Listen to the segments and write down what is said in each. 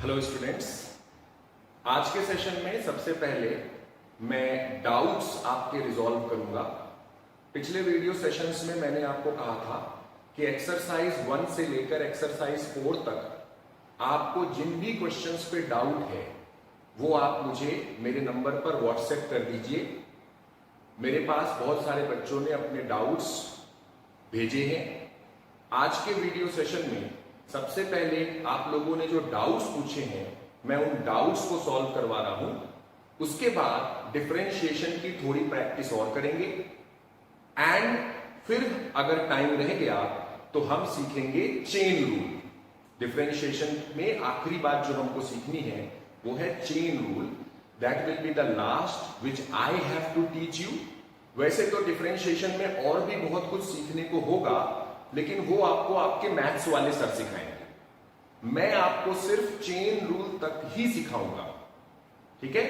Hello students, आज के session में सबसे पहले मैं डाउट्स आपके रिजॉल्व करूंगा। पिछले वीडियो सेशंस में मैंने आपको कहा था कि एक्सरसाइज 1 से लेकर एक्सरसाइज 4 तक आपको जिन भी क्वेश्चंस पे डाउट है वो आप मुझे मेरे नंबर पर व्हाट्सएप कर दीजिए। मेरे पास बहुत सारे बच्चों ने अपने डाउट्स भेजे हैं। आज के वीडियो सेशन में सबसे पहले आप लोगों ने जो डाउट्स पूछे हैं मैं उन डाउट्स को सॉल्व करवा रहा हूं। उसके बाद डिफरेंशिएशन की थोड़ी प्रैक्टिस और करेंगे एंड फिर अगर टाइम रह गया तो हम सीखेंगे चेन रूल। डिफरेंशिएशन में आखिरी बात जो हमको सीखनी है वो है chain rule. That will be the last which I have to teach you. वैसे तो डिफरेंशिएशन में और भी बहुत कुछ सीखने को होगा, लेकिन वो आपको आपके मैथ्स वाले सर सिखाएंगे। मैं आपको सिर्फ चेन रूल तक ही सिखाऊंगा, ठीक है।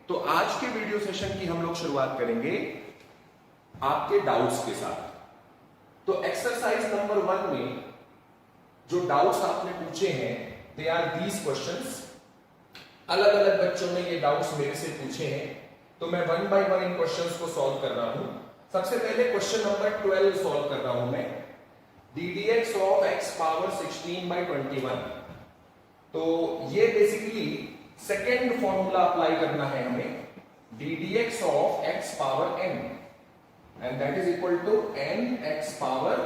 तो आज के वीडियो सेशन की हम लोग शुरुआत करेंगे आपके डाउट्स के साथ। तो एक्सरसाइज नंबर 1 में जो डाउट्स आपने पूछे हैं दे आर दीज क्वेश्चंस। अलग अलग बच्चों ने ये डाउट्स मेरे से पूछे हैं, तो मैं 1 बाय 1 इन क्वेश्चंस को सॉल्व कर रहा हूं। सबसे पहले क्वेश्चन नंबर 12 सॉल्व कर रहा हूं मैं। ddx of x power 16 by 21। तो ये बेसिकली सेकेंड फॉर्मूला अप्लाई करना है हमें। ddx of x power n and that is equal to n x power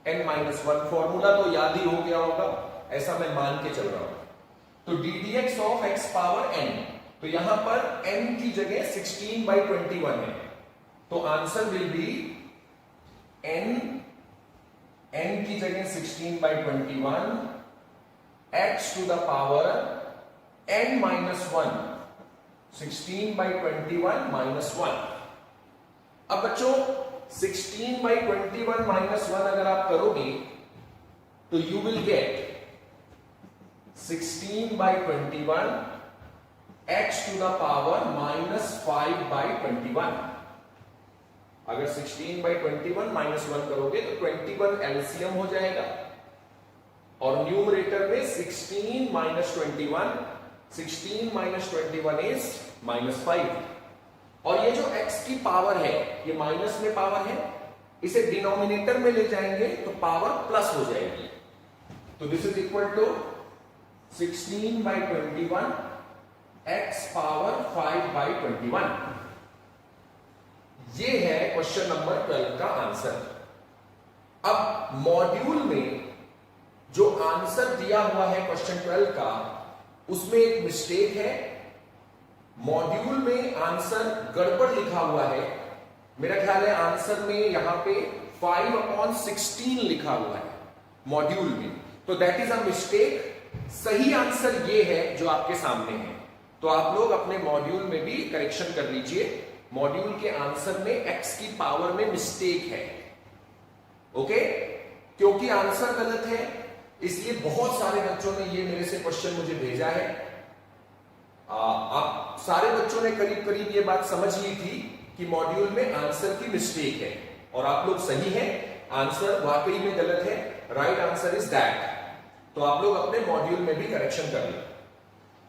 n minus 1। Formula तो याद ही हो गया होगा, ऐसा मैं मान के चल रहा हूं। तो ddx of x power n, तो यहां पर n की जगह 16 by 21 है, तो आंसर विल बी n की जगह 16 by 21 x to the power n minus 1, 16 by 21 minus 1। अब बच्चों 16 by 21 माइनस 1 अगर आप करोगे तो you will get 16 by 21 x to the power minus 5 by 21। अगर 16 by 21 माइनस 1 करोगे तो 21 एलसीएम हो जाएगा और न्यूमरेटर में 16 माइनस 21, 16 माइनस 21 इज माइनस 5। और ये जो x की पावर है ये माइनस में पावर है, इसे डिनोमिनेटर में ले जाएंगे तो पावर प्लस हो जाएगी। तो this is equal to 16 by 21 x power 5 by 21। ये है क्वेश्चन नंबर 12 का आंसर। अब मॉड्यूल में जो आंसर दिया हुआ है क्वेश्चन 12 का, उसमें एक मिस्टेक है। मॉड्यूल में आंसर गड़बड़ लिखा हुआ है। मेरा ख्याल है आंसर में यहां पे 5/16 लिखा हुआ है मॉड्यूल में, तो दैट इज अ मिस्टेक। सही आंसर ये है जो आपके सामने है। तो आप लोग अपने मॉड्यूल में भी करेक्शन कर लीजिए। मॉड्यूल के आंसर में x की पावर में मिस्टेक है, ओके। क्योंकि आंसर गलत है इसलिए बहुत सारे बच्चों ने ये मेरे से क्वेश्चन मुझे भेजा है। आप सारे बच्चों ने करीब करीब ये बात समझ ली थी कि मॉड्यूल में आंसर की मिस्टेक है और आप लोग सही हैं, आंसर वाकई में गलत है। Right answer is that. तो आप लोग अपने मॉड्यूल में भी करेक्शन कर लें।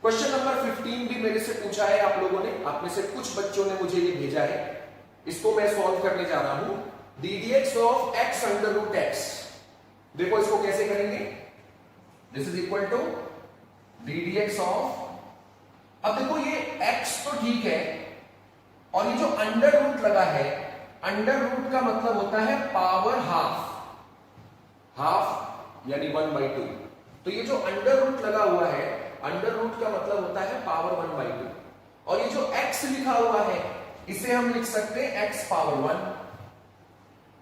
क्वेश्चन नंबर 15 भी मेरे से पूछा है आप लोगों ने। आप में से कुछ बच्चों ने मुझे ये भेजा है, इसको मैं सॉल्व करने जा रहा हूं। ddx of x under root x। देखो इसको कैसे करेंगे। This is equal to ddx of, अब देखो ये x तो ठीक है और ये जो अंडर रूट लगा है, अंडर रूट का मतलब होता है पावर हाफ, हाफ यानी 1/2। तो ये जो अंडर रूट लगा हुआ है, अंडर रूट का मतलब होता है पावर 1/2। और ये जो x लिखा हुआ है इसे हम लिख सकते हैं x पावर 1।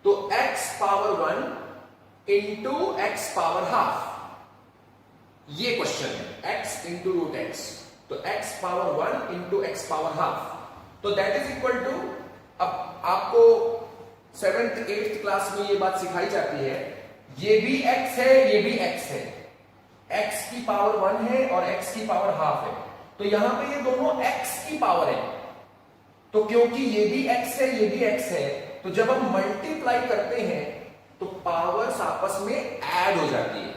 तो x power 1 into x power half, ये क्वेश्चन है। x इंटू रूट x, तो x power 1 into x power half, तो दैट इज इक्वल टू, अब आपको 7th 8th क्लास में ये बात सिखाई जाती है, ये भी x है ये भी x है, x की पावर 1 है और x की पावर हाफ है, तो यहां पे ये दोनों x की पावर है। तो क्योंकि ये भी x है ये भी x है, तो जब हम मल्टीप्लाई करते हैं तो पावर्स आपस में ऐड हो जाती है।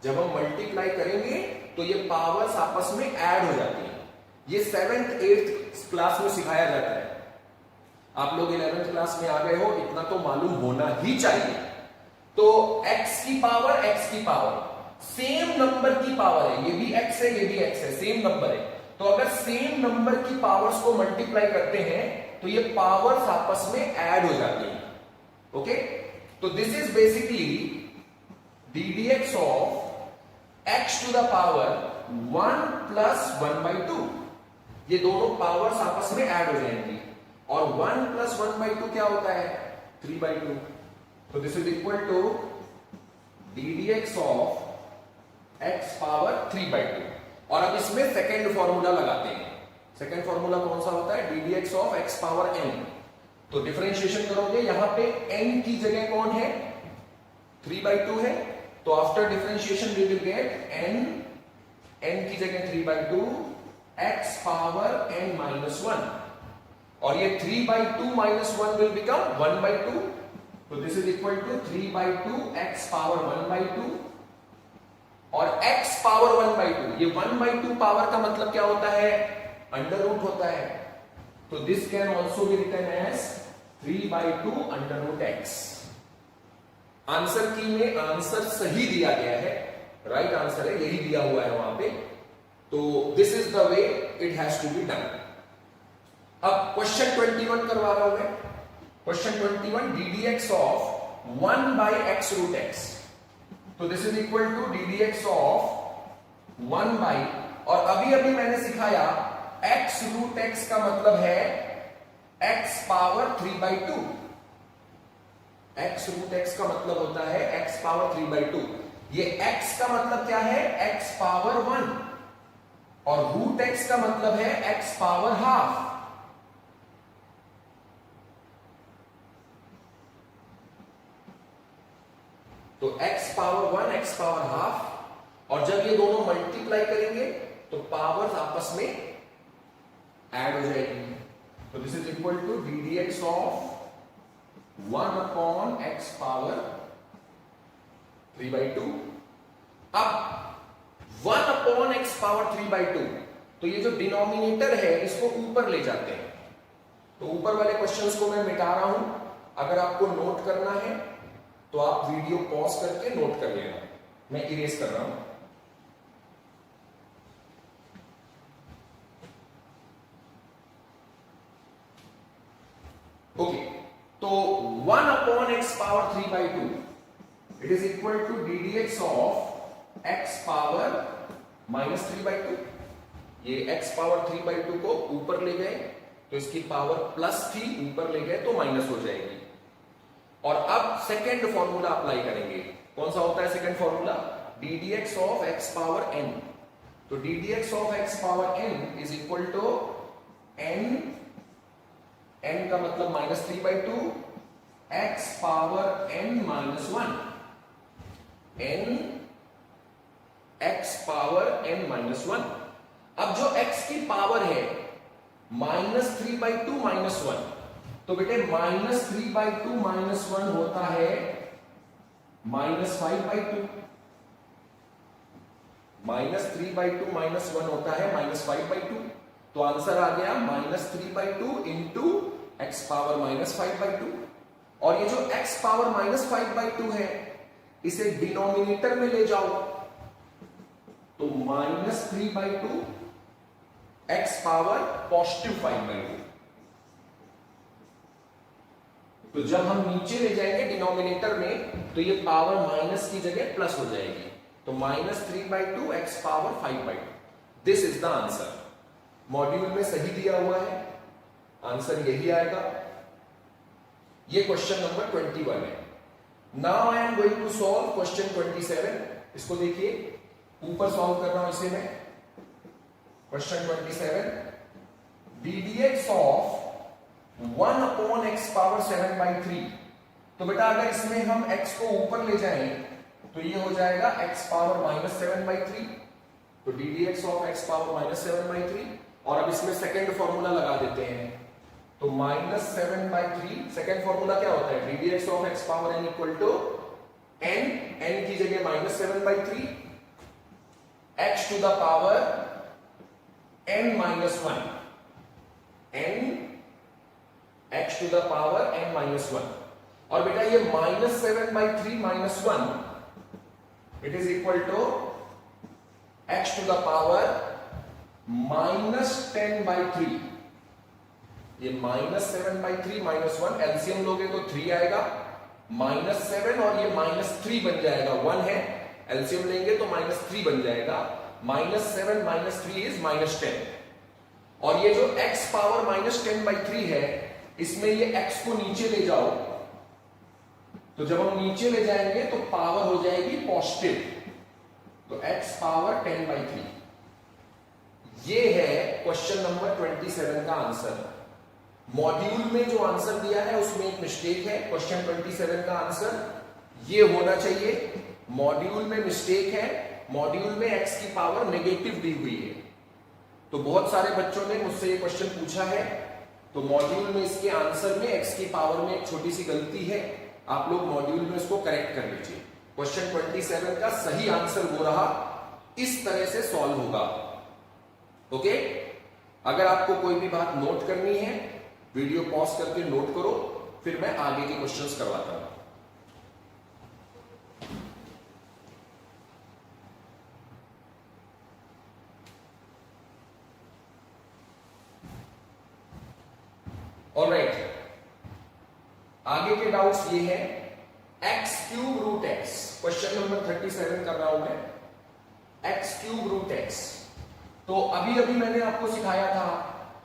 जब हम मल्टीप्लाई करेंगे तो ये पावर्स आपस में ऐड हो जाती हैं। ये 7th 8th क्लास में सिखाया जाता है। आप लोग 11th क्लास में आ गए हो, इतना तो मालूम होना ही चाहिए। तो x की पावर सेम नंबर की पावर है, ये भी x है ये भी x है, सेम नंबर है। तो अगर सेम नंबर की पावर्स को मल्टीप्लाई करते हैं तो ये पावर्स आपस में ऐड हो जाती हैं। ओके, तो this is basically d d x of x to the power 1 plus 1/2। ये दोनों पावर्स आपस में ऐड हो जाएंगी और 1 प्लस 1/2 क्या होता है? 3/2। तो this is equal to d d x of x power 3/2। और अब इसमें सेकेंड फॉर्मूला लगाते हैं। सेकेंड फॉर्मूला कौन सा होता है? D d x of x power n। तो डिफरेंशिएशन करोगे, यहां पे n की जगह कौन है? 3/2 है। तो after differentiation we will get n की जगह 3/2 x पावर n माइनस 1, और ये 3/2 माइनस 1 विल बिकम 1/2। तो this is equal to 3/2 x power 1/2 और x पावर 1/2। ये 1/2 पावर का मतलब क्या होता है? अंडर रूट होता है। तो this can also be written as 3/2 under root x। Answer की में आंसर सही दिया गया है, राइट आंसर है, यही दिया हुआ है वहां पे। तो this is the way it has to be done. अब क्वेश्चन 21 करवा रहा हूं मैं। Question 21, d d x of 1/x root x। तो this is equal to d d x of 1 by, और अभी अभी मैंने सिखाया x रूट x का मतलब है x power 3/2। x root x का मतलब होता है x पावर 3/2। ये x का मतलब क्या है? x पावर 1, और रूट x का मतलब है x पावर हाफ। तो x power 1 x power half, और जब ये दोनों मल्टीप्लाई करेंगे तो पावर्स आपस में ऐड हो जाएगी। तो this is equal to d d x of 1 x power 3/2। अब 1 x पावर 3/2, तो ये जो डिनोमिनेटर है इसको ऊपर ले जाते हैं। तो ऊपर वाले क्वेश्चंस को मैं मिटा रहा हूं। अगर आपको नोट करना है तो आप वीडियो पॉज करके नोट कर लेना। मैं इरेज कर रहा हूं। ओके, तो 1 x power 3/2 it is equal to d d x of x power minus 3/2। ये x पावर 3/2 को ऊपर ले गए तो इसकी पावर प्लस थी, ऊपर ले गए तो माइनस हो जाएगी। और अब सेकेंड फॉर्मूला अप्लाई करेंगे। कौन सा होता है second formula? D d x of x power n। तो d d x of x power n is equal to n का मतलब minus 3/2 x power n minus 1, n x power n minus 1। अब जो x की power है minus 3/2 minus 1, तो बेटे minus 3/2 minus 1 होता है माइनस 5/2। माइनस 3/2 माइनस 1 होता है माइनस 5/2। तो आंसर आ गया minus 3/2 into x power minus 5/2। और ये जो x पावर माइनस 5/2 है इसे डिनोमिनेटर में ले जाओ, तो माइनस 3/2 x पावर पॉजिटिव 5/2। तो जब हम नीचे ले जाएंगे डिनोमिनेटर में तो ये पावर माइनस की जगह प्लस हो जाएगी। तो minus 3/2 x power 5/2। This is the answer. Module में सही दिया हुआ है, आंसर यही आएगा। ये क्वेश्चन नंबर 21 है। Now I am going to solve question 27। इसको देखिए, ऊपर सॉल्व कर रहा हूं इसे मैं। Question 27, D d x of 1 x power 7/3। तो बेटा अगर इसमें हम x को ऊपर ले जाएं तो ये हो जाएगा x पावर माइनस 7/3। तो d d x of x power minus 7/3। और अब इसमें सेकेंड फॉर्मूला लगा देते हैं। तो माइनस 7/3 सेकेंड फॉर्मूला क्या होता है? D d x of x power n equal to n की जगह minus 7/3 x to the power n minus one, n x to the power n minus one. और बेटा ये -7/3 minus one it is equal to x to the power -10/3। ये -7/3 minus one, LCM लोगे तो 3 आएगा, -7 और ये -3 बन जाएगा, 1 है, एलसीएम लेंगे तो -3 बन जाएगा। -7 -3 इज -10। और ये जो x पावर -10/3 है, इसमें ये x को नीचे ले जाओ, तो जब हम नीचे ले जाएंगे तो पावर हो जाएगी पॉजिटिव, तो x पावर 10/3। ये है क्वेश्चन नंबर 27 का आंसर। मॉड्यूल में जो आंसर दिया है उसमें एक मिस्टेक है। क्वेश्चन 27 का आंसर ये होना चाहिए, मॉड्यूल में मिस्टेक है, मॉड्यूल में x की पावर नेगेटिव दी हुई है। तो बहुत सारे बच्चों ने मुझसे ये क्वेश्चन पूछा है, तो मॉड्यूल में इसके आंसर में x की पावर में एक छोटी सी गलती है, आप लोग मॉड्यूल में इसको करेक्ट कर लीजिए। क्वेश्चन 27 का सही आंसर वो रहा, इस तरह से सॉल्व होगा। ओके, अगर आपको कोई भी बात नोट करनी है, वीडियो पॉज करके नोट करो, फिर मैं आगे के क्वेश्चंस करवाता हूं। ऑलराइट, आगे के डाउट्स ये है, x cube root x, question number 37 कर रहा हूं मैं, x क्यूब रूट x। तो अभी अभी मैंने आपको सिखाया था,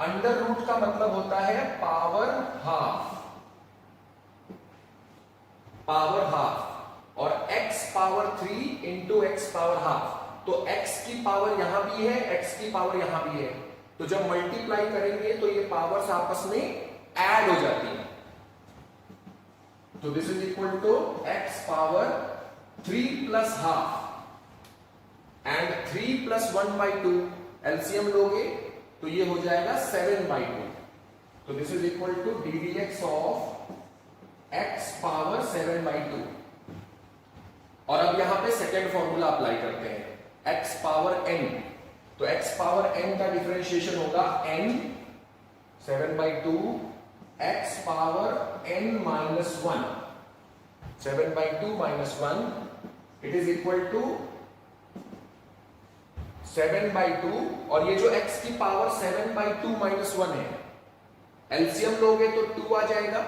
अंडर रूट का मतलब होता है पावर हाफ, पावर हाफ, और x power 3 into x power half. तो x की पावर यहां भी है, x की पावर यहां भी है, तो जब मल्टीप्लाई करेंगे तो ये पावर्स आपस में ऐड हो जाती है। तो this is equal to x power 3 plus half and 3 plus 1/2, LCM लोगे तो ये हो जाएगा 7/2। तो this is equal to ddx of x power 7/2। और अब यहां पे सेकेंड फॉर्मूला अप्लाई करते हैं, x पावर n। तो x पावर n का डिफरेंशिएशन होगा n 7/2 x power n minus 1, 7/2 minus 1 it is equal to 7/2। और ये जो x की पावर 7/2 माइनस 1 है, एलसीएम लोगे तो 2 आ जाएगा,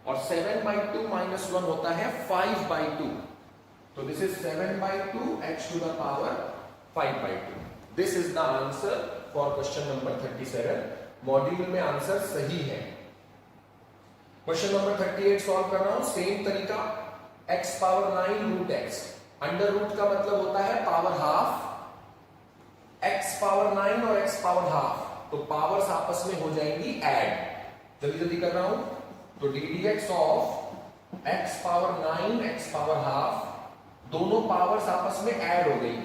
और 7/2 माइनस 1 होता है 5/2। तो this is 7/2 x to the power 5/2। This is the answer for question number 37। Module में आंसर सही है। क्वेश्चन नंबर 38 सॉल्व कर रहा हूं, सेम तरीका, x power 9 root x। Under root का मतलब होता है पावर हाफ, x पावर 9 और x पावर हाफ, तो पावर्स आपस में हो जाएंगी ऐड। जल्दी जल्दी कर रहा हूं, तो ddx of x power 9 x power half, दोनों पावर्स आपस में ऐड हो गई,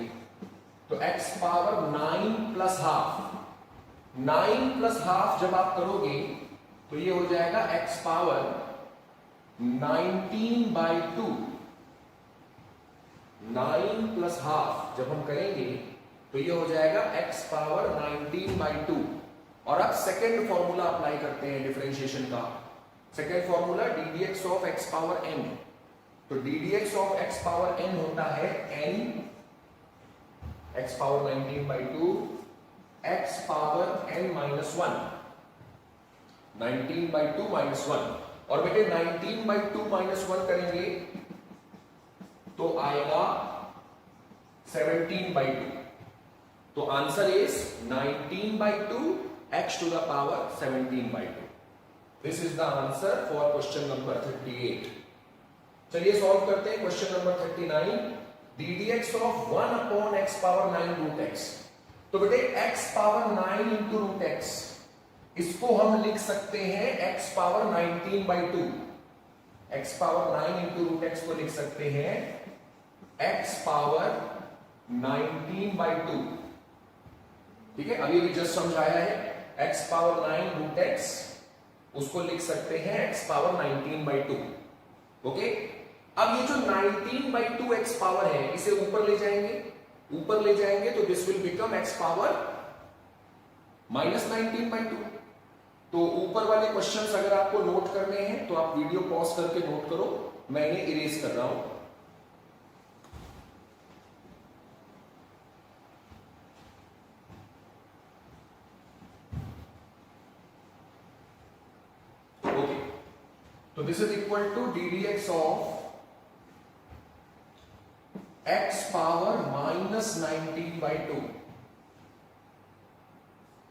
तो x power 9 plus half, 9 plus half जब आप करोगे तो ये हो जाएगा x पावर 19/2। 9 प्लस हाफ जब हम करेंगे तो ये हो जाएगा x पावर 19/2। और अब सेकेंड फॉर्मूला अप्लाई करते हैं डिफरेंशिएशन का। Second formula ddx of x power n। तो ddx of x power n होता है n x power 19/2 x power n minus 1, 19/2 minus 1। और बेटे 19/2 माइनस 1 करेंगे तो आएगा 17/2। तो answer is 19/2 x to the power 17/2। This is the answer for question number 38। चलिए सॉल्व करते हैं question number 39। ddx of 1/x power 9 root x। तो बेटे x power 9 into root x, इसको हम लिख सकते हैं x power 19/2। x power 9 into root x को लिख सकते हैं x पावर 19/2। ठीक है, अभी अभी जस्ट समझाया है, x पावर 9 रूट x उसको लिख सकते हैं x पावर 19/2। ओके, अब ये जो 19/2 x पावर है, इसे ऊपर ले जाएंगे ऊपर ले जाएंगे तो this will become x power -19/2। तो ऊपर वाले क्वेश्चंस अगर आपको नोट करने हैं तो आप वीडियो पॉज करके नोट करो, मैं ये इरेज कर रहा हूं। ओके, तो this is equal to ddx of x power -19/2।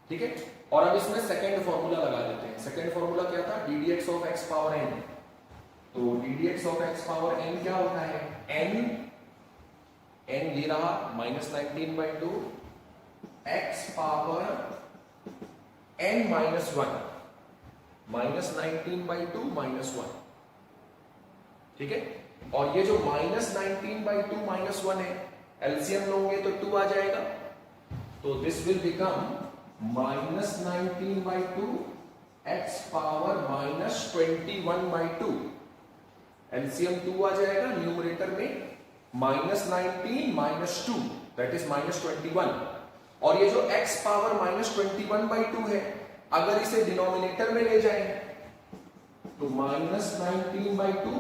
ठीक है, और अब इसमें सेकेंड फॉर्मूला लगा लेते हैं। सेकेंड फॉर्मूला क्या था? ddx of x power n। तो ddx of x power n क्या होता है? n ये रहा -19/2 x पावर n -1, -19/2 -1। ठीक है, और ये जो -19/2 -1 है, एलसीएम लोगे तो 2 आ जाएगा। तो this will become -19/2 x power -21/2। LCM 2 आ जाएगा न्यूमरेटर में, -19 -2 दैट इज -21। और ये जो x पावर -21/2 है, अगर इसे डिनोमिनेटर में ले जाएं तो -19/2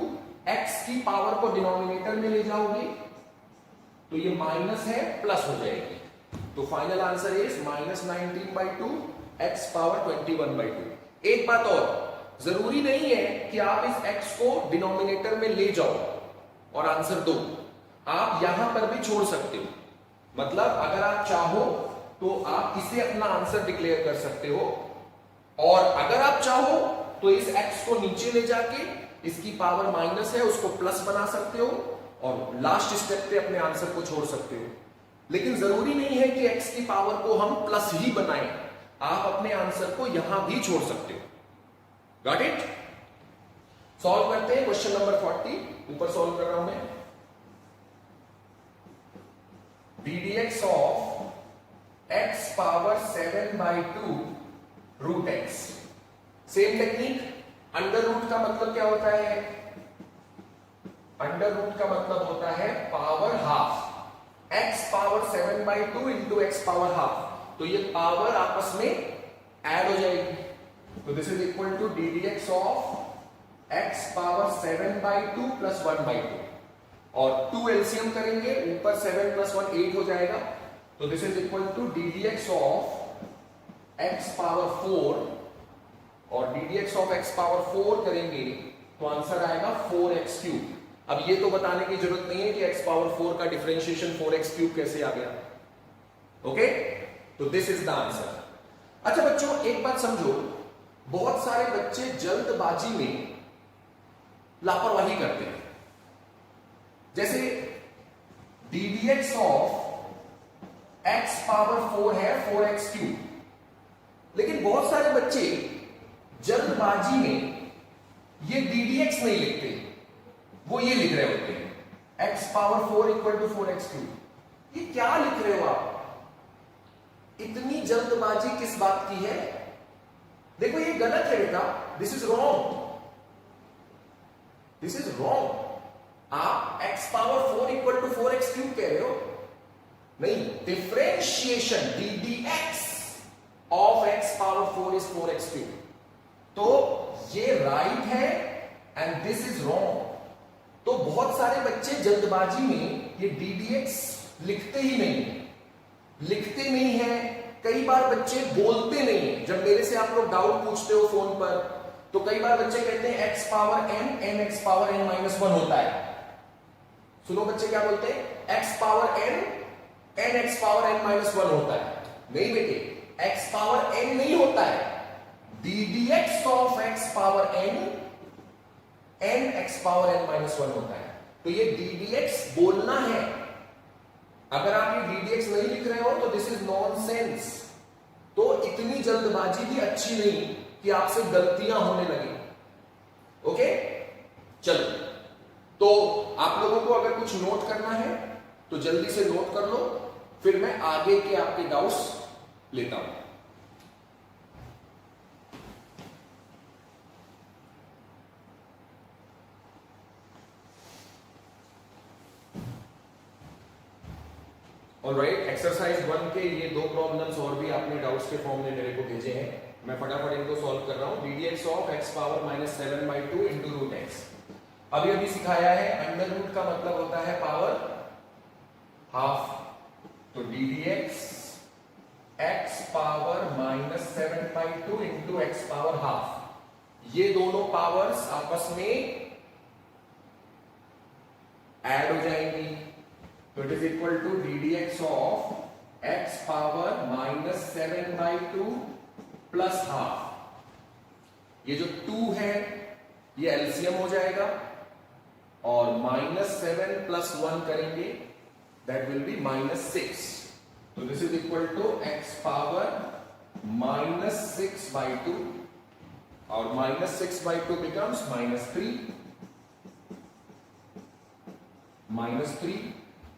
x की पावर को डिनोमिनेटर में ले जाओगे तो ये माइनस है प्लस हो जाएगी। तो final answer is -19/2 x power 21/2। एक बात और, जरूरी नहीं है कि आप इस x को डिनोमिनेटर में ले जाओ और आंसर दो, आप यहां पर भी छोड़ सकते हो। मतलब अगर आप चाहो तो आप इसे अपना आंसर डिक्लेयर कर सकते हो, और अगर आप चाहो तो इस x को नीचे ले जाके इसकी पावर माइनस है उसको प्लस बना सकते हो, और लास्ट स्टेप पे अपने आंसर को छोड़ सकते हो। लेकिन जरूरी नहीं है कि x की पावर को हम प्लस ही बनाएं, आप अपने आंसर को यहां भी छोड़ सकते हो। Got it? सॉल्व करते हैं क्वेश्चन नंबर 40। ऊपर सॉल्व कर रहा हूं मैं। ddx of x power 7/2 root x। Same technique. Under root का मतलब क्या होता है? अंडर रूट का मतलब होता है power half. x power 7/2 into x power half, तो ये पावर आपस में ऐड हो जाएगी। तो this is equal to ddx of x power 7/2 plus 1/2, और 2 एलसीएम करेंगे, ऊपर 7 प्लस 1 8 हो जाएगा। तो this is equal to ddx of x power 4, और ddx ऑफ x पावर 4 करेंगे तो आंसर आएगा 4x3। अब ये तो बताने की जरूरत नहीं है कि x पावर 4 का डिफरेंशिएशन 4x3 कैसे आ गया। ओके, तो दिस इज द आंसर। अच्छा बच्चों, एक बात समझो, बहुत सारे बच्चे जल्दबाजी में लापरवाही करते हैं। जैसे ddx ऑफ x पावर 4 है 4x3, लेकिन बहुत सारे बच्चे जल्दबाजी में ये ddx नहीं लिखते, वो ये लिख रहे होते हैं x power 4 equal to 4x3। ये क्या लिख रहे हो आप? इतनी जल्दबाजी किस बात की है? देखो ये गलत है बेटा, this is wrong, this is wrong. आप x power 4 equal to 4x3 कह रहे हो, नहीं, differentiation ddx of x power 4 is 4x3। तो ये राइट है एंड दिस इज रॉन्ग। तो बहुत सारे बच्चे जल्दबाजी में ये ddx लिखते ही नहीं, लिखते नहीं है। कई बार बच्चे बोलते नहीं है। जब मेरे से आप लोग डाउट पूछते हो फोन पर, तो कई बार बच्चे कहते हैं x power n x power n -1 होता है। सुनो बच्चे क्या बोलते हैं, x power n x power n -1 होता है। नहीं बेटे, x पावर n नहीं होता है, ddx of x power n x power n -1 होता है। तो ये ddx बोलना है। अगर आप ये ddx नहीं लिख रहे हो तो दिस इज नॉनसेंस। तो इतनी जल्दबाजी भी अच्छी नहीं कि आपसे गलतियां होने लगी। ओके, चलो, तो आप लोगों को अगर कुछ नोट करना है तो जल्दी से नोट कर लो, फिर मैं आगे के आपके डाउट्स लेता हूं। ऑलराइट, एक्सरसाइज 1 के ये 2 प्रॉब्लम्स और भी आपने डाउट्स के फॉर्म में मेरे को भेजे हैं, मैं फटाफट इनको सॉल्व कर रहा हूं। ddx of x power -7/2 into root x. अभी अभी सिखाया है, अंडर रूट का मतलब होता है पावर हाफ, तो ddx x power -7/2 into x power half, ये दोनों पावर्स आपस में ऐड हो जाएंगी, तो it is equal to ddx of x power -7/2 plus half. ये जो 2 है ये एलसीएम हो जाएगा और -7 प्लस 1 करेंगे, दैट विल बी -6, तो this is equal to x power -6/2 और -6/2 becomes -3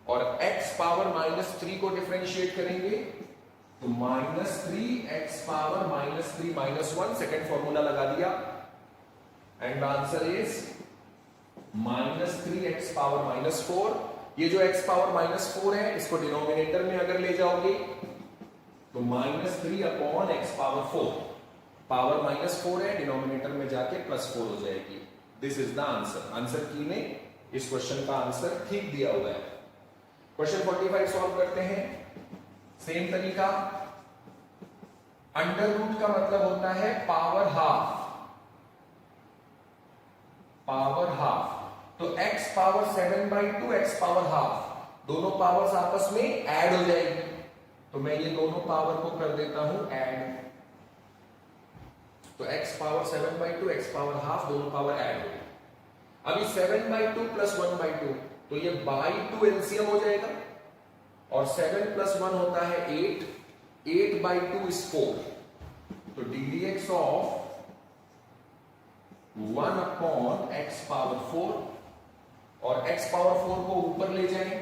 और x पावर -3 को डिफरेंशिएट करेंगे तो -3x पावर -3 -1, सेकेंड फॉर्मूला लगा दिया and the answer is -3x power -4। ये जो x पावर -4 है इसको डिनोमिनेटर में अगर ले जाओगे तो -3 अपॉन x पावर 4, पावर -4 है, डिनोमिनेटर में जाके +4 हो जाएगी। This is the answer. Answer की ने इस क्वेश्चन का आंसर ठीक दिया हुआ है। क्वेश्चन 45 सॉल्व करते हैं। सेम तरीका, अंडर रूट का मतलब होता है पावर हाफ, तो x power 7/2 x power half, दोनों पावर्स आपस में ऐड हो जाएगी, तो मैं ये दोनों पावर को कर देता हूं ऐड, तो x power 7/2 x power half, दोनों पावर ऐड हो गई। अभी 7/2 प्लस 1/2, तो ये बाई 2 एलसीएम हो जाएगा और 7 प्लस 1 होता है 8, 8/2 इज 4, तो ddx of 1 upon x power 4 और x पावर 4 को ऊपर ले जाएं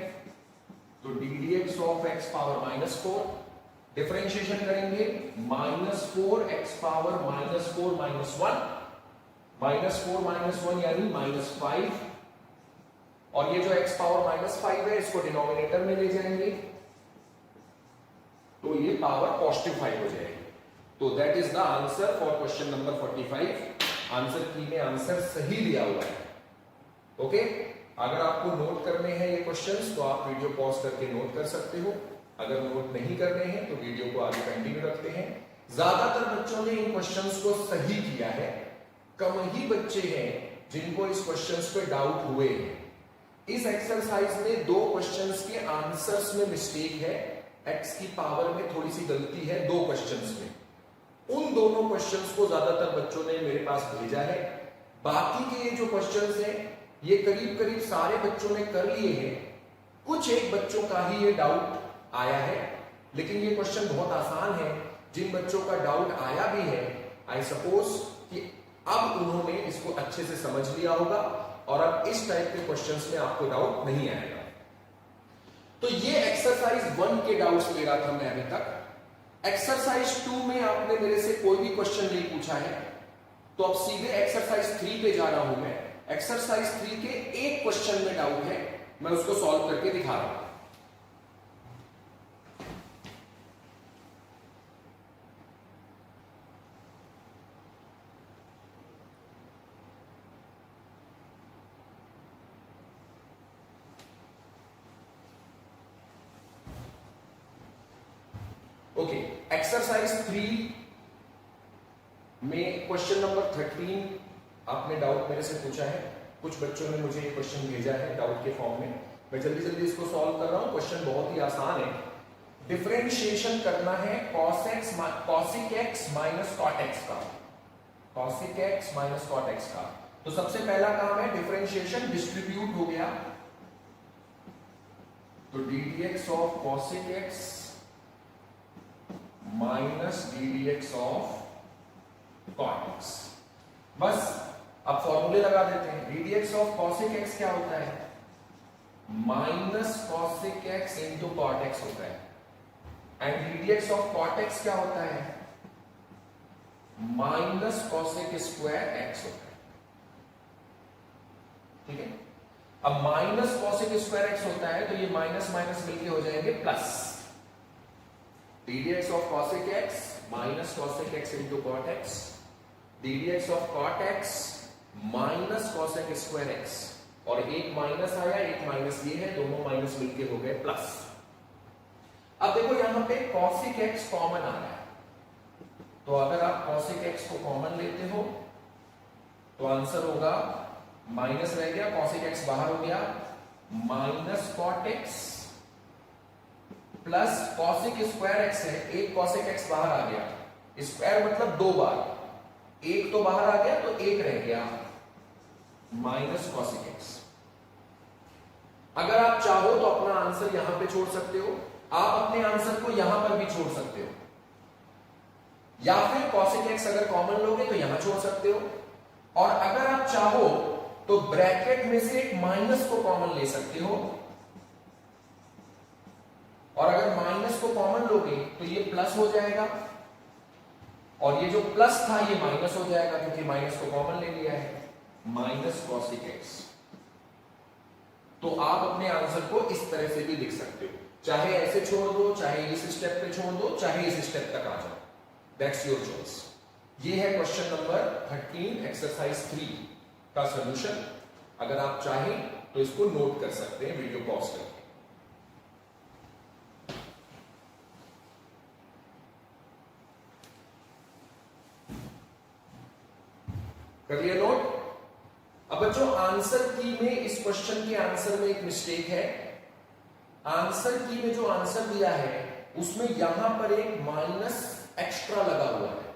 तो ddx of x power -4, differentiation करेंगे -4x पावर -4 -1 यानी -5, और ये जो x पावर -5 है इसको डिनोमिनेटर में ले जाएंगे तो ये पावर पॉजिटिव 5 हो जाएगी। तो that is the answer for question number 45। Answer की में आंसर सही दिया हुआ है। ओके, अगर आपको नोट करने हैं ये क्वेश्चंस तो आप वीडियो पॉज करके नोट कर सकते हो, अगर नोट नहीं करने हैं तो वीडियो को आगे कंटिन्यू रखते हैं। ज्यादातर बच्चों ने इन क्वेश्चंस को सही किया है, कम ही बच्चे हैं जिनको इस क्वेश्चंस पे डाउट हुए हैं। इस एक्सरसाइज में 2 क्वेश्चंस के आंसर्स में मिस्टेक है, x की पावर में थोड़ी सी गलती है 2 क्वेश्चंस में, उन दोनों क्वेश्चंस को ज्यादातर बच्चों ने मेरे पास भेजा है। बाकी के ये जो क्वेश्चंस हैं ये करीब करीब सारे बच्चों ने कर लिए हैं, कुछ एक बच्चों का ही ये डाउट आया है, लेकिन ये क्वेश्चन बहुत आसान है। जिन बच्चों का डाउट आया भी है, आई सपोज कि अब उन्होंने इसको अच्छे से समझ लिया होगा और अब इस टाइप के क्वेश्चंस में आपको डाउट नहीं आएगा। तो ये एक्सरसाइज 1 के डाउट्स ले रहा था मैं अभी तक। एक्सरसाइज 2 में आपने मेरे से कोई भी क्वेश्चन नहीं पूछा है, तो अब सीधे एक्सरसाइज 3 पे जा रहा हूं मैं। एक्सरसाइज 3 के एक क्वेश्चन में डाउट है, मैं उसको सॉल्व करके दिखा रहा हूं। ओके, एक्सरसाइज 3 में क्वेश्चन नंबर 13 आपने डाउट मेरे से पूछा है, कुछ बच्चों ने मुझे ये क्वेश्चन भेजा है डाउट के फॉर्म में। मैं जल्दी जल्दी इसको सॉल्व कर रहा हूं। क्वेश्चन बहुत ही आसान है। डिफरेंशिएशन करना है cosec x minus cot x का, cosec x minus cot x का। तो सबसे पहला काम है डिफरेंशिएशन, डिस्ट्रीब्यूट हो गया, तो ddx of cosec x minus ddx of cot x। बस अब फॉर्मूले लगा देते हैं। ddx ऑफ cosec x क्या होता है? Minus cosec x into cot x होता है, and ddx of cot x क्या होता है? माइनस cosec स्क्वायर x होता है। ठीक है, अब माइनस कॉसेक स्क्वायर एक्स होता है तो ये माइनस माइनस मिलके हो जाएंगे plus. D d x of cosec x minus cosec x into cot x, d d x of cot x minus cosec square x, और एक माइनस आया एक माइनस ये है, दोनों माइनस मिलके हो गए प्लस। अब देखो यहां पे कॉसेक एक्स कॉमन आ रहा है, तो अगर आप कॉसेक एक्स को कॉमन लेते हो तो आंसर होगा, माइनस रह गया, कॉसेक एक्स बाहर हो गया, minus cot x plus cosec square x है, एक कॉसेक एक्स बाहर आ गया, स्क्वायर मतलब दो बार, एक तो बाहर आ गया तो एक रह गया, माइनस कॉसेक एक्स। अगर आप चाहो तो अपना आंसर यहां पे छोड़ सकते हो, आप अपने आंसर को यहां पर भी छोड़ सकते हो, या फिर कॉसेक एक्स अगर कॉमन लोगे तो यहां छोड़ सकते हो, और अगर आप चाहो तो ब्रैकेट में से एक माइनस को कॉमन ले सकते हो, और अगर माइनस को कॉमन लोगे तो ये प्लस हो जाएगा, और ये जो प्लस था ये माइनस हो जाएगा क्योंकि माइनस को कॉमन ले लिया है, माइनस कॉसेक एक्स। तो आप अपने आंसर को इस तरह से भी लिख सकते हो, चाहे ऐसे छोड़ दो, चाहे इस स्टेप पे छोड़ दो, चाहे इस स्टेप तक आ जाओ, दैट्स योर चॉइस। ये है क्वेश्चन नंबर 13 एक्सरसाइज 3 का सॉल्यूशन। अगर आप चाहें तो इसको नोट कर सकते हैं वीडियो पॉज करके। कर लिया नोट? अब बच्चों आंसर की में, इस क्वेश्चन के आंसर में एक मिस्टेक है। आंसर की में जो आंसर दिया है उसमें यहां पर एक माइनस एक्स्ट्रा लगा हुआ है,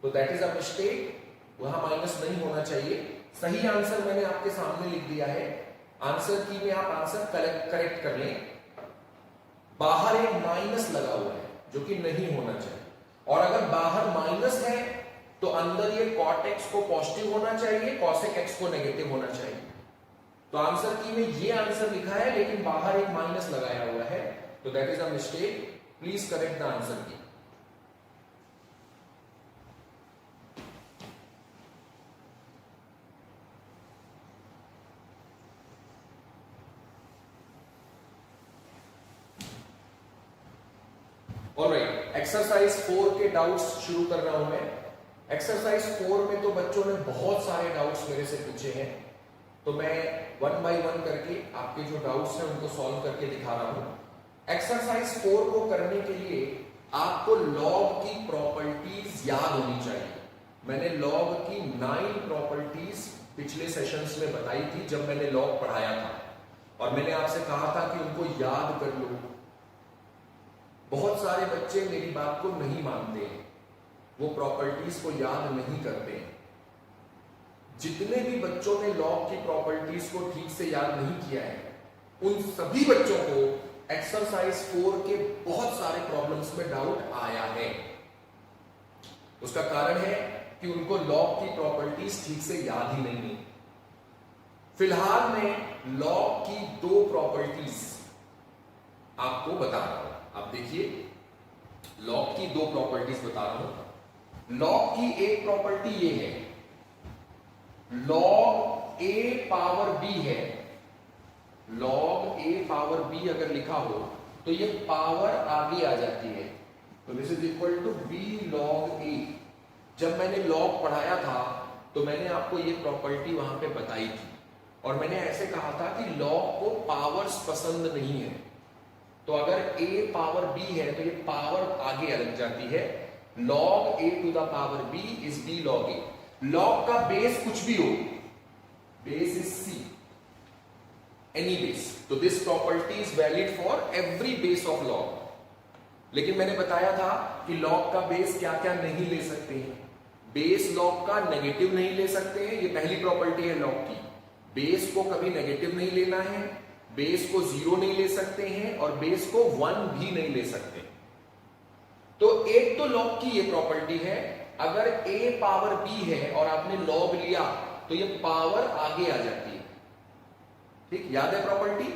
तो दैट इज अ मिस्टेक, वहां माइनस नहीं होना चाहिए। सही आंसर मैंने आपके सामने लिख दिया है, आंसर की में आप आंसर करेक्ट कर लें। बाहर एक माइनस लगा हुआ है जो कि नहीं होना चाहिए, और अगर बाहर माइनस है तो अंदर ये कॉट एक्स को पॉजिटिव होना चाहिए, कॉसेक एक्स को नेगेटिव होना चाहिए। तो आंसर की में ये आंसर लिखा है लेकिन बाहर एक माइनस लगाया हुआ है, तो that is a mistake, please correct the answer की। ऑलराइट, एक्सरसाइज 4 के डाउट्स शुरू कर रहा हूं मैं। एक्सरसाइज 4 में तो बच्चों ने बहुत सारे डाउट्स मेरे से पूछे हैं, तो मैं वन बाय वन करके आपके जो डाउट्स हैं उनको सॉल्व करके दिखा रहा हूं। एक्सरसाइज 4 को करने के लिए आपको लॉग की प्रॉपर्टीज याद होनी चाहिए। मैंने लॉग की 9 प्रॉपर्टीज पिछले सेशंस में बताई थी जब मैंने लॉग पढ़ाया था, और मैंने आपसे कहा था कि उनको याद कर लो। बहुत सारे बच्चे मेरी बात को नहीं मानते हैं, वो प्रॉपर्टीज को याद नहीं करते हैं। जितने भी बच्चों ने लॉग की प्रॉपर्टीज को ठीक से याद नहीं किया है, उन सभी बच्चों को एक्सरसाइज 4 के बहुत सारे प्रॉब्लम्स में डाउट आया है। उसका कारण है कि उनको लॉग की प्रॉपर्टीज ठीक से याद ही नहीं है। फिलहाल मैं लॉग की 2 प्रॉपर्टीज आपको बता रहा हूं। आप देखिए, लॉग की 2 प्रॉपर्टीज बता रहा हूं। लॉग की एक प्रॉपर्टी ये है, लॉग a पावर b है। लॉग a पावर b अगर लिखा हो तो ये पावर आगे आ जाती है, तो this is equal to b log a। जब मैंने लॉग पढ़ाया था तो मैंने आपको ये प्रॉपर्टी वहां पे बताई थी, और मैंने ऐसे कहा था कि लॉग को पावर्स पसंद नहीं है, तो अगर a पावर b है तो ये पावर आगे लग जाती है। log a to the power b is b log a। log का बेस कुछ भी हो, base is c, any base, तो this property is valid for every base of log। लेकिन मैंने बताया था कि log का बेस क्या क्या नहीं ले सकते हैं। बेस log का नेगेटिव नहीं ले सकते हैं, ये पहली प्रॉपर्टी है log की। बेस को कभी नेगेटिव नहीं लेना है, बेस को 0 नहीं ले सकते हैं, और बेस को 1 भी नहीं ले सकते। तो एक तो log की ये प्रॉपर्टी है, अगर a पावर b है और आपने log लिया तो ये पावर आगे आ जाती है। ठीक, याद है प्रॉपर्टी?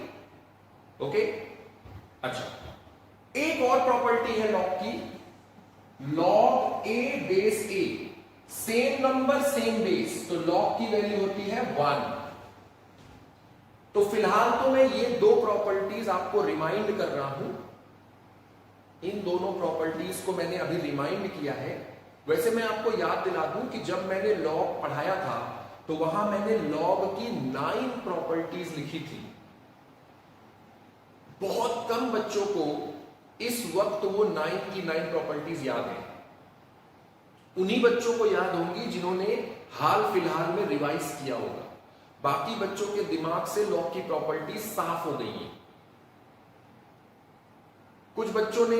ओके, अच्छा, एक और प्रॉपर्टी है log की, log a base a, same number same base, तो log की वैल्यू होती है 1। तो फिलहाल तो मैं ये दो प्रॉपर्टीज आपको रिमाइंड कर रहा हूं, इन दोनों प्रॉपर्टीज को मैंने अभी रिमाइंड किया है। वैसे मैं आपको याद दिला दूं कि जब मैंने लॉग पढ़ाया था तो वहां मैंने लॉग की 9 प्रॉपर्टीज लिखी थी। बहुत कम बच्चों को इस वक्त वो 9 की 9 प्रॉपर्टीज याद है। उन्हीं बच्चों को याद होंगी जिन्होंने हाल फिलहाल में रिवाइज किया होगा। बाकी बच्चों के दिमाग से लॉग की प्रॉपर्टीज साफ हो गई हैं। कुछ बच्चों ने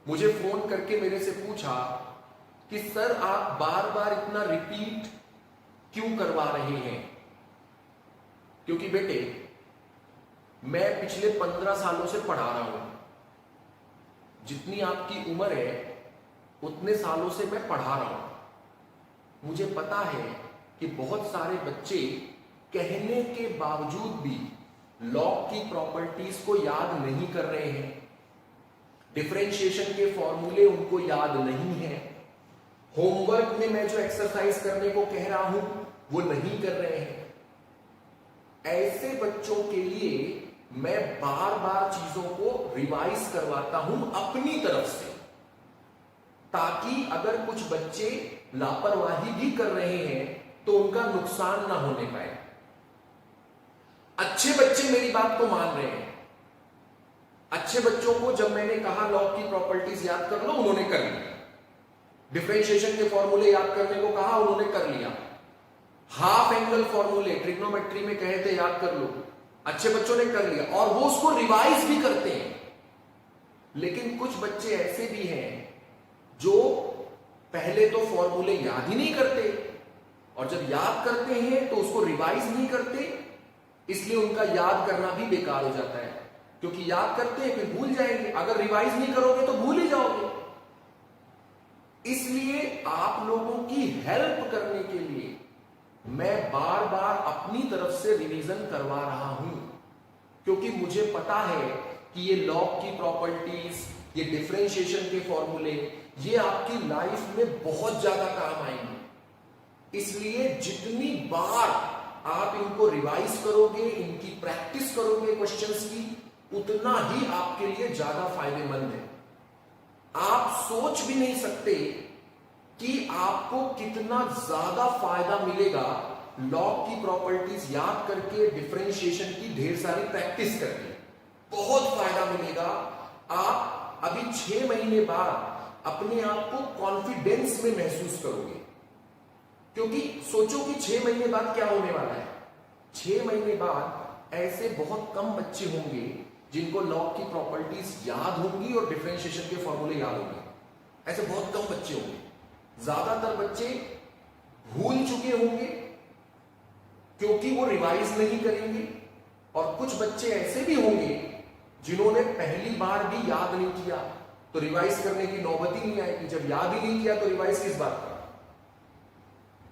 मुझे फोन करके मेरे से पूछा कि सर आप बार बार इतना रिपीट क्यों करवा रहे हैं? क्योंकि बेटे मैं पिछले 15 सालों से पढ़ा रहा हूं। जितनी आपकी उम्र है उतने सालों से मैं पढ़ा रहा हूं। मुझे पता है कि बहुत सारे बच्चे कहने के बावजूद भी लॉग की प्रॉपर्टीज को याद नहीं कर रहे हैं। डिफरेंशिएशन के फॉर्मूले उनको याद नहीं है। होमवर्क में मैं जो एक्सरसाइज करने को कह रहा हूं वो नहीं कर रहे हैं। ऐसे बच्चों के लिए मैं बार बार चीजों को रिवाइज करवाता हूं अपनी तरफ से, ताकि अगर कुछ बच्चे लापरवाही भी कर रहे हैं तो उनका नुकसान ना होने पाए। अच्छे बच्चे मेरी बात को मान रहे हैं। अच्छे बच्चों को जब मैंने कहा लॉग की प्रॉपर्टीज याद कर लो, उन्होंने कर लिया। डिफरेंशिएशन के फॉर्मूले याद करने को कहा, उन्होंने कर लिया। हाफ एंगल फॉर्मूले ट्रिग्नोमेट्री में कहे थे याद कर लो, अच्छे बच्चों ने कर लिया और वो उसको रिवाइज भी करते हैं। लेकिन कुछ बच्चे ऐसे भी हैं जो पहले तो फॉर्मूले याद ही नहीं करते और जब याद करते हैं तो उसको रिवाइज नहीं करते, इसलिए उनका याद करना भी बेकार हो जाता है। क्योंकि याद करते हैं फिर भूल जाएंगे, अगर रिवाइज नहीं करोगे तो भूल ही जाओगे। इसलिए आप लोगों की हेल्प करने के लिए मैं बार बार अपनी तरफ से रिवीजन करवा रहा हूं, क्योंकि मुझे पता है कि ये लॉग की प्रॉपर्टीज, ये डिफरेंशिएशन के फॉर्मूले, ये आपकी लाइफ में बहुत ज्यादा काम आएंगे। इसलिए जितनी बार आप इनको रिवाइज करोगे, इनकी प्रैक्टिस करोगे क्वेश्चंस की, उतना ही आपके लिए ज्यादा फायदेमंद है। आप सोच भी नहीं सकते कि आपको कितना ज्यादा फायदा मिलेगा लॉग की प्रॉपर्टीज याद करके, डिफरेंशिएशन की ढेर सारी प्रैक्टिस करके। बहुत फायदा मिलेगा। आप अभी 6 महीने बाद अपने आप को कॉन्फिडेंस में महसूस करोगे। क्योंकि सोचो कि 6 महीने बाद क्या होने वाला है। 6 महीने बाद ऐसे बहुत कम बच्चे होंगे जिनको लॉग की प्रॉपर्टीज याद होंगी और डिफरेंशिएशन के फॉर्मूले याद होंगे। ऐसे बहुत कम बच्चे होंगे। ज्यादातर बच्चे भूल चुके होंगे क्योंकि वो रिवाइज नहीं करेंगे, और कुछ बच्चे ऐसे भी होंगे जिन्होंने पहली बार भी याद नहीं किया तो रिवाइज करने की नौबत ही नहीं आएगी। जब याद ही नहीं किया तो रिवाइज किस बात का।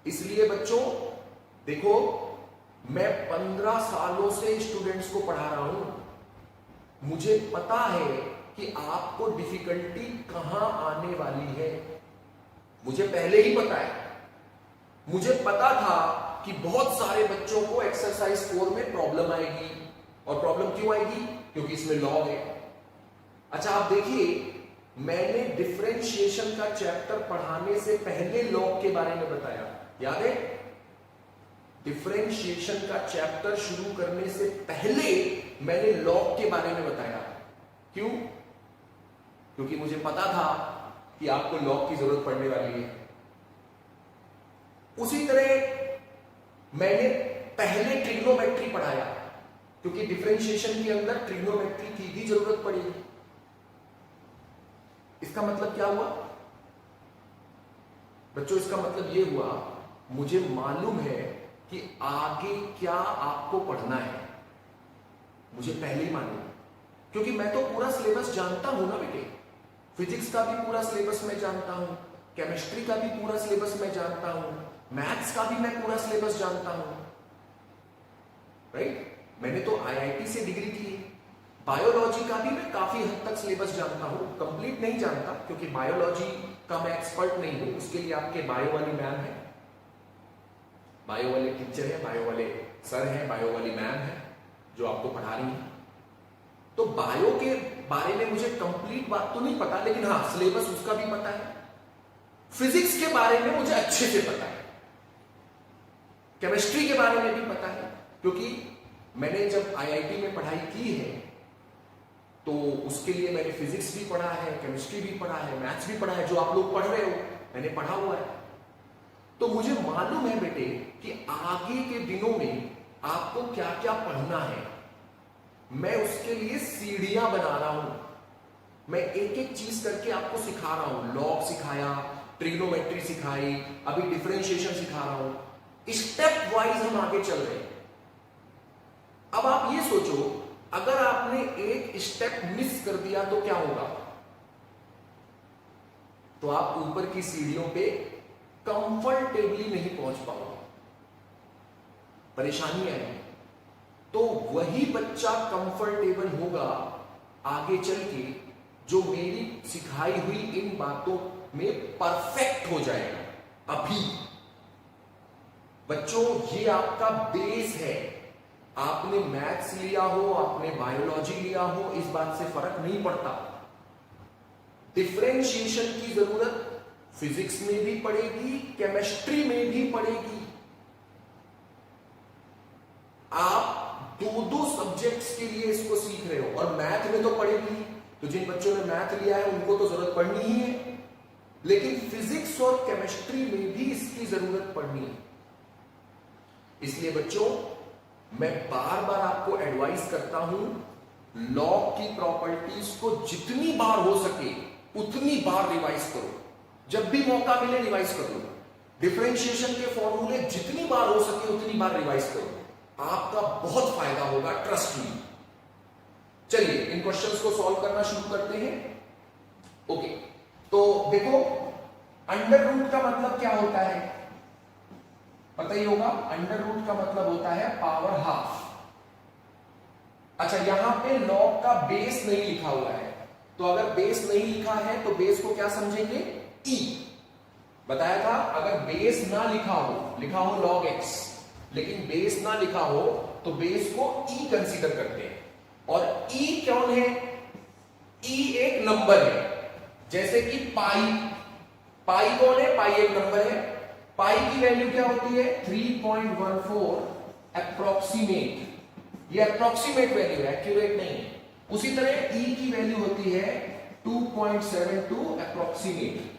इसलिए बच्चों देखो, मैं 15 सालों से स्टूडेंट्स को पढ़ा रहा हूं। मुझे पता है कि आपको डिफिकल्टी कहां आने वाली है। मुझे पहले ही पता है। मुझे पता था कि बहुत सारे बच्चों को एक्सरसाइज 4 में प्रॉब्लम आएगी। और प्रॉब्लम क्यों आएगी? क्योंकि इसमें लॉग है। अच्छा आप देखिए, मैंने डिफरेंशिएशन का चैप्टर पढ़ाने से पहले लॉग के बारे में बताया, याद है? डिफरेंशिएशन का चैप्टर शुरू करने से पहले मैंने लॉग के बारे में बताया। क्यों? क्योंकि मुझे पता था कि आपको लॉग की जरूरत पड़ने वाली है। उसी तरह मैंने पहले ट्रिग्नोमेट्री पढ़ाया, क्योंकि डिफरेंशिएशन के अंदर ट्रिग्नोमेट्री की भी जरूरत पड़ेगी। इसका मतलब क्या हुआ बच्चों? इसका मतलब यह हुआ, मुझे मालूम है कि आगे क्या आपको पढ़ना है। मुझे पहले ही मालूम, क्योंकि मैं तो पूरा सिलेबस जानता हूं ना बेटे। फिजिक्स का भी पूरा सिलेबस मैं जानता हूं, केमिस्ट्री का भी पूरा सिलेबस मैं जानता हूं, मैथ्स का भी मैं पूरा सिलेबस जानता हूं, राइट? मैंने तो आईआईटी से डिग्री की है। बायोलॉजी का भी मैं काफी हद तक सिलेबस जानता हूं, कंप्लीट नहीं जानता क्योंकि बायोलॉजी का मैं एक्सपर्ट नहीं हूं। उसके लिए आपके बायो वाली मैम है, बायो वाले टीचर है, बायो वाले सर हैं, बायो वाली मैम है जो आपको पढ़ा रही हैं। तो बायो के बारे में मुझे कंप्लीट बात तो नहीं पता, लेकिन हाँ सिलेबस उसका भी पता है। फिजिक्स के बारे में मुझे अच्छे से पता है, केमिस्ट्री के बारे में भी पता है, क्योंकि मैंने जब आईआईटी में पढ़ाई की है तो उसके लिए मैंने फिजिक्स भी पढ़ा है, केमिस्ट्री भी पढ़ा है, मैथ्स भी पढ़ा है। जो आप लोग पढ़ रहे हो मैंने पढ़ा हुआ है। तो मुझे मालूम है बेटे कि आगे के दिनों में आपको क्या क्या पढ़ना है। मैं उसके लिए सीढ़ियां बना रहा हूं, मैं एक एक चीज करके आपको सिखा रहा हूं। लॉग सिखाया, ट्रिग्नोमेट्री सिखाई, अभी डिफरेंशिएशन सिखा रहा हूं। स्टेप वाइज हम आगे चल रहे हैं। अब आप ये सोचो, अगर आपने एक स्टेप मिस कर दिया तो क्या होगा? तो आप ऊपर की सीढ़ियों पे कंफर्टेबली नहीं पहुंच पाओगे, परेशानी आएगी। तो वही बच्चा कंफर्टेबल होगा आगे चल के जो मेरी सिखाई हुई इन बातों में परफेक्ट हो जाएगा। अभी बच्चों ये आपका बेस है। आपने मैथ्स लिया हो, आपने बायोलॉजी लिया हो, इस बात से फर्क नहीं पड़ता। डिफरेंशिएशन की जरूरत फिजिक्स में भी पड़ेगी, केमिस्ट्री में भी पड़ेगी। आप दो दो सब्जेक्ट्स के लिए इसको सीख रहे हो, और मैथ में तो पड़ेगी। तो जिन बच्चों ने मैथ लिया है उनको तो जरूरत पड़नी ही है, लेकिन फिजिक्स और केमिस्ट्री में भी इसकी जरूरत पड़नी है। इसलिए बच्चों मैं बार बार आपको एडवाइस करता हूं, लॉग की प्रॉपर्टीज को जितनी बार हो सके उतनी बार रिवाइज करो। जब भी मौका मिले रिवाइज कर लो। डिफरेंशिएशन के फॉर्मूले जितनी बार हो सके उतनी बार रिवाइज करो, आपका बहुत फायदा होगा, ट्रस्ट मी। चलिए इन क्वेश्चंस को सॉल्व करना शुरू करते हैं। ओके, तो देखो अंडर रूट का मतलब क्या होता है, पता ही होगा। अंडर रूट का मतलब होता है पावर हाफ। अच्छा, यहां पे लॉग का बेस नहीं लिखा हुआ है, तो अगर बेस नहीं लिखा है तो बेस को क्या समझेंगे? ई। बताया था अगर बेस ना लिखा हो लॉग एक्स, लेकिन बेस ना लिखा हो तो बेस को ई कंसीडर करते हैं। और ई कौन है? ई एक नंबर है, जैसे कि पाई। पाई कौन है? पाई एक नंबर है। पाई की वैल्यू क्या होती है? 3.14 अप्रोक्सीमेट। ये अप्रोक्सीमेट वैल्यू है, एक्यूरेट नहीं है। उसी तरह ई की वैल्यू होती है 2.72 अप्रोक्सीमेट।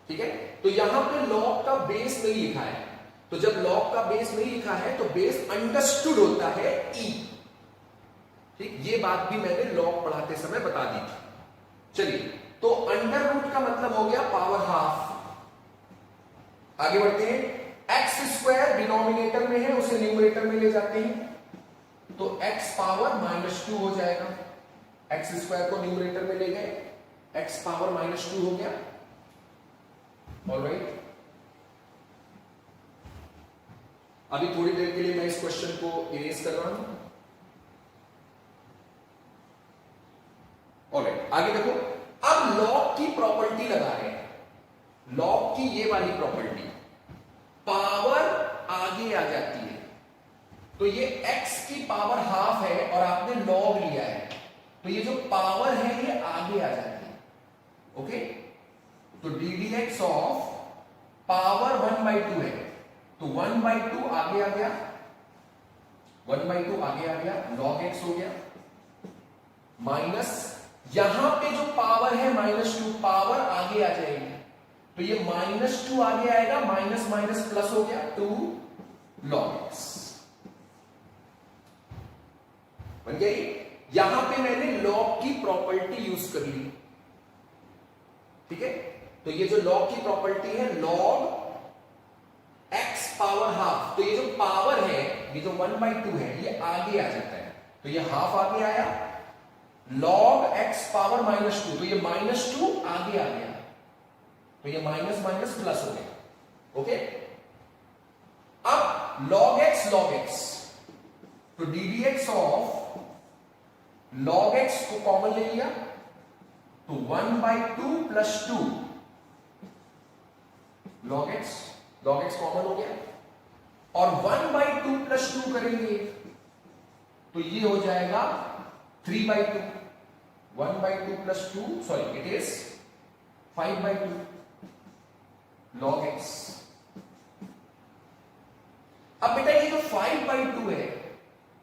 ठीक है, तो यहां पे लॉग का बेस नहीं लिखा है, तो जब लॉग का बेस नहीं लिखा है तो बेस अंडरस्टूड होता है ई। ठीक, ये बात भी मैंने लॉग पढ़ाते समय बता दी थी। चलिए, तो अंडर रूट का मतलब हो गया पावर हाफ। आगे बढ़ते हैं। एक्स स्क्वायर डिनोमिनेटर में है, उसे न्यूमरेटर में ले जाते हैं, तो x पावर -2 हो जाएगा। एक्स स्क्वायर को न्यूमरेटर में ले गए, x पावर -2 हो गया। ऑलराइट, अभी थोड़ी देर के लिए मैं इस क्वेश्चन को इरेज कर रहा हूं। ऑलराइट, आगे देखो। अब लॉग की प्रॉपर्टी लगा रहे हैं, लॉग की ये वाली प्रॉपर्टी, पावर आगे आ जाती है। तो ये x की पावर हाफ है और आपने लॉग लिया है, तो ये जो पावर है ये आगे आ जाती है। ओके, तो ddx ऑफ पावर 1/2 है, तो 1/2 आगे आ गया, 1/2 आगे आ गया, log x हो गया, माइनस यहां पे जो पावर है -2, पावर आगे आ जाएगी, तो ये -2 आगे आएगा, माइनस माइनस प्लस हो गया, 2 log x बन गया। यहां पे मैंने लॉग की प्रॉपर्टी यूज कर ली। ठीक है, तो ये जो लॉग की प्रॉपर्टी है, लॉग x पावर हाफ, तो ये जो पावर है, ये जो 1/2 है, ये आगे आ जाता है, तो ये हाफ आगे आया, log x पावर -2, तो ये -2 आगे आ गया, तो ये माइनस माइनस प्लस हो गया। ओके, अब log x, तो ddx ऑफ log x को कॉमन ले लिया, तो 1/2 + 2 log x कॉमन हो गया, और 1/2 प्लस 2 करेंगे तो ये हो जाएगा 3/2. 1/2 plus 2, sorry it is 5/2 log x. अब बेटा ये जो 5/2 है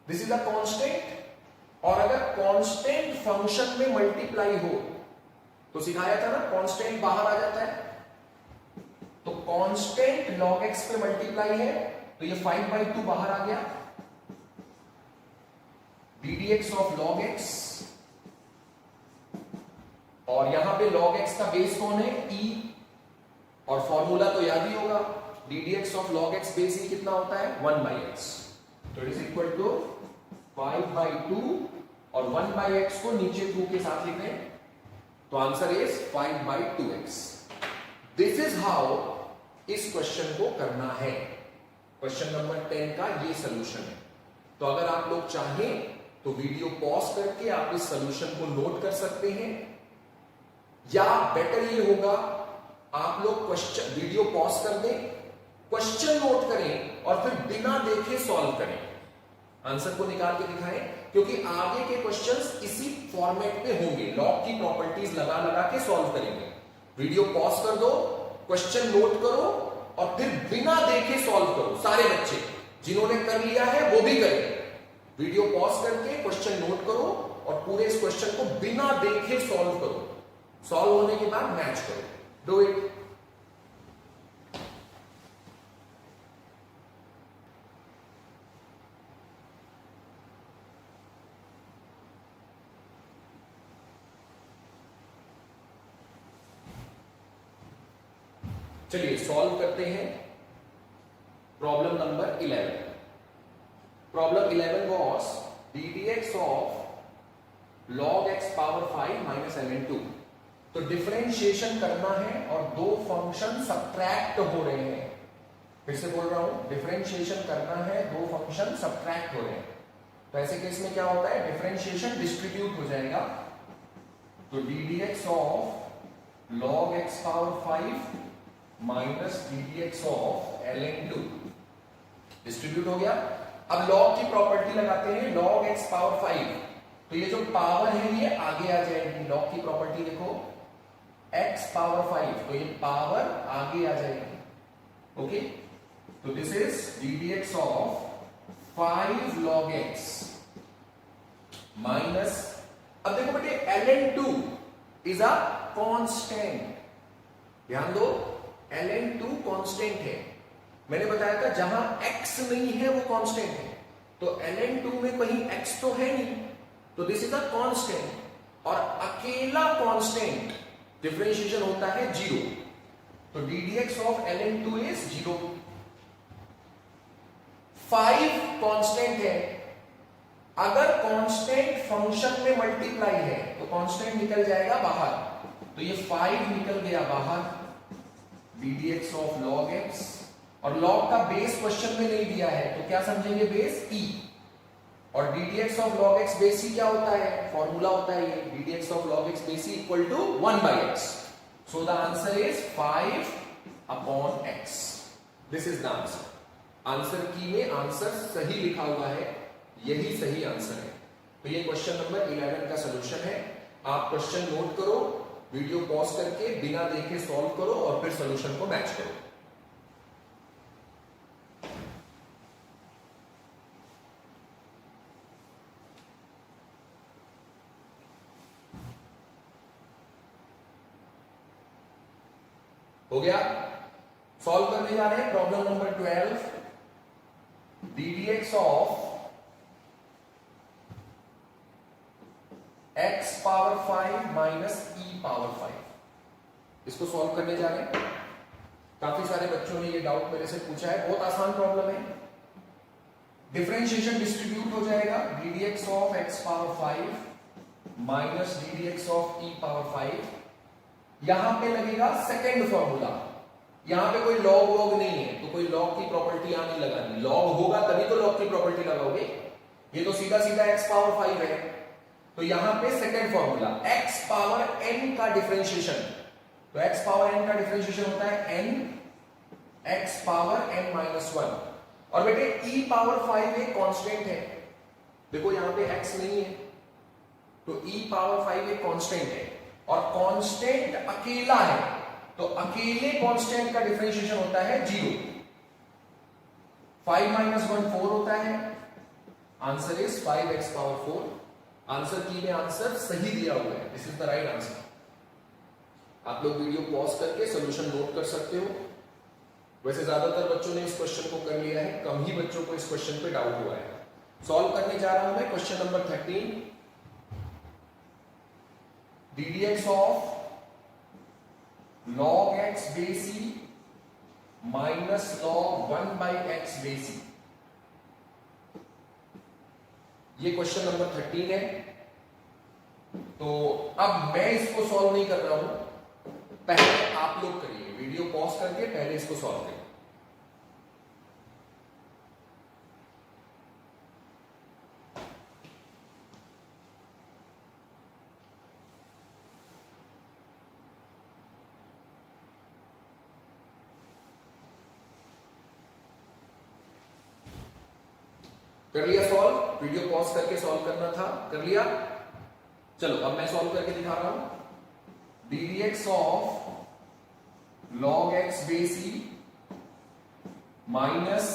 दिस इज अ कांस्टेंट, और अगर कांस्टेंट फंक्शन में मल्टीप्लाई हो तो सिखाया था ना कांस्टेंट बाहर आ जाता है, तो कांस्टेंट log x पे मल्टीप्लाई है तो ये 5/2 बाहर आ गया. ddx ऑफ log x, और यहां पे log x का बेस कौन है? e, और फॉर्मूला तो याद ही होगा ddx of log x base e कितना होता है? 1/x. तो इट इज इक्वल टू 5/2 और 1/x को नीचे 2 के साथ लिख दें तो answer is 5/2x. This is how इस क्वेश्चन को करना है. क्वेश्चन नंबर 10 का ये सोल्यूशन है. तो अगर आप लोग चाहें तो वीडियो पॉज करके आप इस सोल्यूशन को नोट कर सकते हैं, या बेटर ये होगा आप लोग क्वेश्चन वीडियो पॉज कर दें, क्वेश्चन नोट करें और फिर बिना देखे सॉल्व करें, आंसर को निकाल के दिखाएं, क्योंकि आगे के क्वेश्चंस इसी फॉर्मेट पे होंगे. लॉग की प्रॉपर्टीज लगा लगा के सॉल्व करेंगे. वीडियो पॉज कर दो, क्वेश्चन नोट करो और फिर बिना देखे सॉल्व करो. सारे बच्चे जिन्होंने कर लिया है वो भी करें. वीडियो पॉज करके क्वेश्चन नोट करो और पूरे इस क्वेश्चन को बिना देखे सॉल्व करो. सॉल्व होने के बाद मैच करो. Do it. चलिए सॉल्व करते हैं problem number 11. Problem 11 was ddx of log x power 5 minus ln2. तो डिफरेंशिएशन करना है और दो फंक्शन सब्ट्रैक्ट हो रहे हैं. फिर से बोल रहा हूं, डिफरेंशिएशन करना है, दो फंक्शन सब्ट्रैक्ट हो रहे हैं. तो ऐसे केस में क्या होता है? डिफरेंशिएशन डिस्ट्रीब्यूट हो जाएगा. तो ddx of log x power 5 minus ddx of ln2 distribute हो गया. अब log की प्रॉपर्टी लगाते हैं, log x पावर 5, तो ये जो पावर है ये आगे आ जाएगी. log की प्रॉपर्टी देखो, x पावर 5, तो ये पावर आगे आ जाएगी. ओके, तो this is ddx of 5 log x minus, अब देखो बेटे ln2 इज अ कांस्टेंट. ध्यान दो, ln2 कांस्टेंट है. मैंने बताया था जहां x नहीं है वो कांस्टेंट है, तो ln2 में कहीं x तो है नहीं, तो दिस इज अ कांस्टेंट. और अकेला कांस्टेंट डिफरेंशिएशन होता है 0. तो ddx of ln2 is 0. 5 constant है. अगर कांस्टेंट फंक्शन में मल्टीप्लाई है तो कांस्टेंट निकल जाएगा बाहर, तो ये 5 निकल गया बाहर. ddx ऑफ log x, और log का बेस क्वेश्चन में नहीं दिया है तो क्या समझेंगे? Base e. और ddx of log x base e क्या होता है? फॉर्मूला होता है ये ddx of log x base e equal to 1/x. So the answer is 5/x. This is the answer. Answer की में आंसर सही लिखा हुआ है, यही सही आंसर है. तो ये क्वेश्चन नंबर 11 का सोल्यूशन है. आप क्वेश्चन नोट करो, वीडियो पॉज करके बिना देखे सॉल्व करो और फिर सोल्यूशन को मैच करो. हो गया? सॉल्व करने जा रहे हैं problem number 12. ddx of x power 5 minus e power 5, इसको सॉल्व करने जा रहे हैं. काफी सारे बच्चों ने ये डाउट मेरे से पूछा है. बहुत आसान प्रॉब्लम है. डिफरेंशिएशन डिस्ट्रीब्यूट हो जाएगा. ddx of x power 5 minus ddx of e power 5. यहां पे लगेगा सेकेंड फॉर्मूला. यहां पे कोई लॉग वॉग नहीं है तो कोई लॉग की प्रॉपर्टी यहां नहीं लगानी. लॉग होगा तभी तो लॉग की प्रॉपर्टी लगाओगे. ये तो सीधा सीधा x पावर 5 है, तो यहां पे second formula x power n का डिफरेंशिएशन. तो x पावर n का डिफरेंशिएशन होता है n x power n minus 1. और बेटे e पावर 5 एक कांस्टेंट है, देखो यहां पे x नहीं है, तो e पावर 5 एक कांस्टेंट है और कांस्टेंट अकेला है, तो अकेले कांस्टेंट का डिफरेंशिएशन होता है 0। 5 माइनस 1 4 होता है, answer is 5x power 4। Answer की में आंसर सही दिया हुआ है, this is the right answer. आप लोग वीडियो पॉज करके सॉल्यूशन नोट कर सकते हो। वैसे ज्यादातर बच्चों ने इस क्वेश्चन को कर लिया है, कम ही बच्चों को इस क्वेश्चन पे डाउट हुआ है। सॉल्व करने जा रहा हूं मैं question number 13। ddx of log x base e minus log 1 by x base e, ये क्वेश्चन नंबर 13 है। तो अब मैं इसको सॉल्व नहीं कर रहा हूं, पहले आप लोग करिए, वीडियो पॉज करके पहले इसको सॉल्व करिए। कर लिया सॉल्व, वीडियो पॉज करके सॉल्व करना था, कर लिया। चलो अब मैं सॉल्व करके दिखा रहा हूं। ddx of log x base e minus,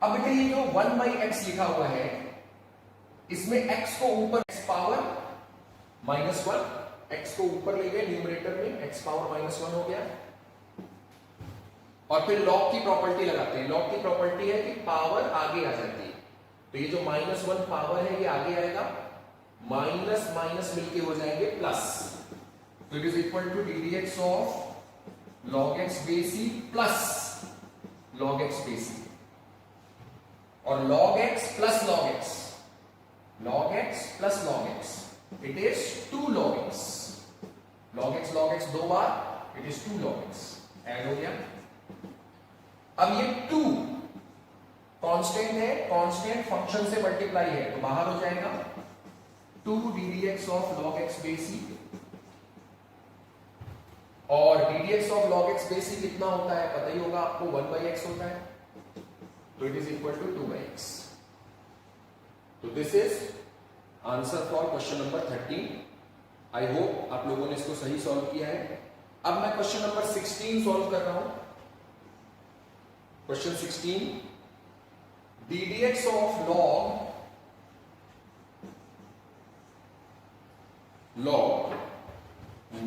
अब बेटे ये जो 1 by x लिखा हुआ है, इसमें x को ऊपर x पावर -1, x को ऊपर ले गए न्यूमरेटर में, x पावर -1 हो गया। और फिर लॉग की प्रॉपर्टी लगाते हैं। लॉग की प्रॉपर्टी है कि पावर आगे आ जाती है, तो ये जो -1 पावर है ये आगे आएगा, माइनस माइनस मिलके हो जाएंगे प्लस, तो it is equal to ddx of log x base e plus log x base e, और log x plus log x, log x plus log x, it is 2 log x, log x दो बार, it is 2 log x, add हो गया। अब ये 2 constant है, constant function से multiply है, तो बाहर हो जाएगा 2 ddx of log x base e, और ddx of log x base e कितना होता है पता ही होगा आपको, 1 by x होता है, तो it is equal to 2 by x। तो this is answer for question number 13। I hope आप लोगों ने इसको सही सॉल्व किया है। अब मैं क्वेश्चन नंबर 16 सॉल्व कर रहा हूं। Question 16, ddx of log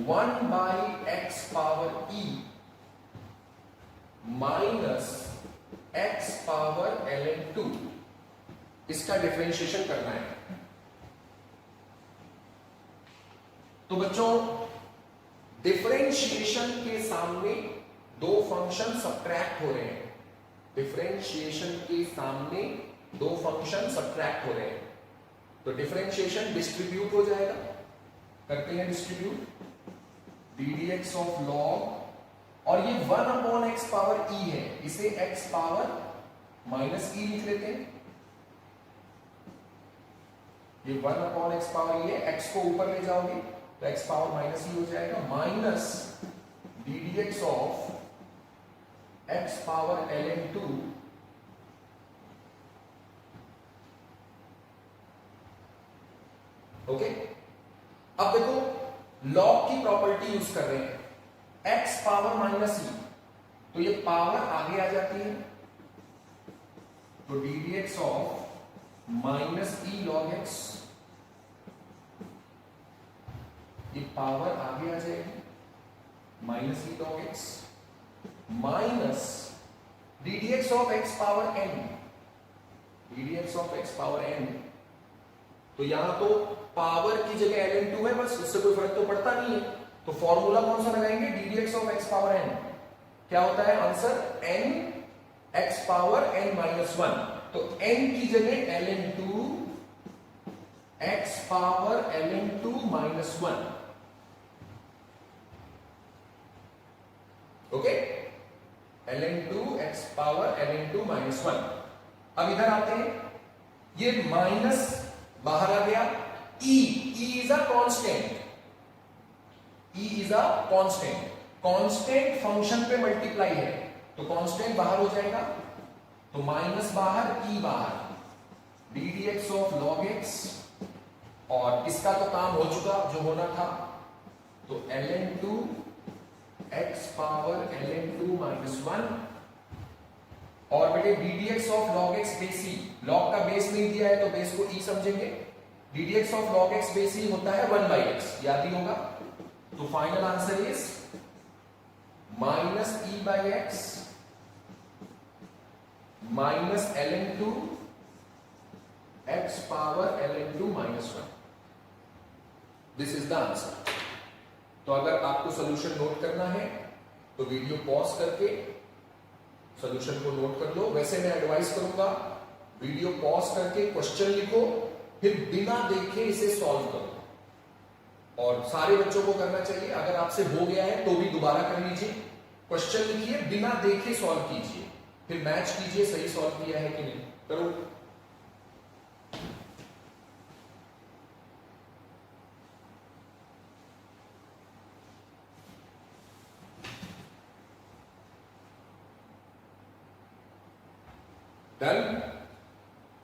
1 by x power e minus x power ln 2, इसका डिफरेंशिएशन करना है। तो बच्चों डिफरेंशिएशन के सामने दो फंक्शन सब्ट्रैक्ट हो रहे हैं, डिफरेंशिएशन के सामने दो फंक्शन सब्ट्रैक्ट हो रहे हैं, तो डिफरेंशिएशन डिस्ट्रीब्यूट हो जाएगा, करते हैं डिस्ट्रीब्यूट, ddx ऑफ log, और ये 1 अपॉन x पावर e है, इसे x पावर माइनस e लिख लेते हैं, ये 1 अपॉन x पावर e है, x को ऊपर ले जाओगे तो x पावर माइनस e हो जाएगा, minus ddx of x power ln 2 okay. अब देखो लॉग की प्रॉपर्टी यूज कर रहे हैं, x पावर माइनस e, तो ये पावर आगे आ जाती है, तो ddx of minus e log x, ये पावर आगे आ जाएगी, minus e log x, minus ddx of x power n, ddx of x power n, तो यहां तो पावर की जगह ln 2 है, बस उससे कोई फर्क तो पड़ता नहीं है, तो फॉर्मूला कौन सा लगाएंगे, ddx of x power n, क्या होता है answer, n x power n minus 1, तो n की जगह ln 2 x power ln 2 minus 1, okay, ln 2 x power ln 2 minus 1। अब इधर आते हैं, ये माइनस बाहर आ गया, e is a constant, e is a constant, constant function पे मल्टीप्लाई है, तो तो कांस्टेंट बाहर हो जाएगा, तो माइनस बाहर, ई बाहर, D d x of log x, और इसका तो काम हो चुका जो होना था, तो ln 2 x power ln 2 minus 1, और बेटे d d x of log x base e, log का बेस नहीं दिया है तो बेस को ई समझेंगे, d d x of log x base e होता है 1 बाई एक्स, याद ही होगा। तो final answer is minus e by x minus ln 2 x power ln 2 minus 1। This is the answer. तो अगर आपको सॉल्यूशन नोट करना है तो वीडियो पॉज करके सॉल्यूशन को नोट कर लो। वैसे मैं एडवाइस करूंगा वीडियो पॉज करके क्वेश्चन लिखो, फिर बिना देखे इसे सॉल्व करो, और सारे बच्चों को करना चाहिए। अगर आपसे हो गया है तो भी दोबारा कर लीजिए, क्वेश्चन लिखिए, बिना देखे सॉल्व कीजिए, फिर मैच कीजिए सही सॉल्व किया है कि नहीं। करो। डन।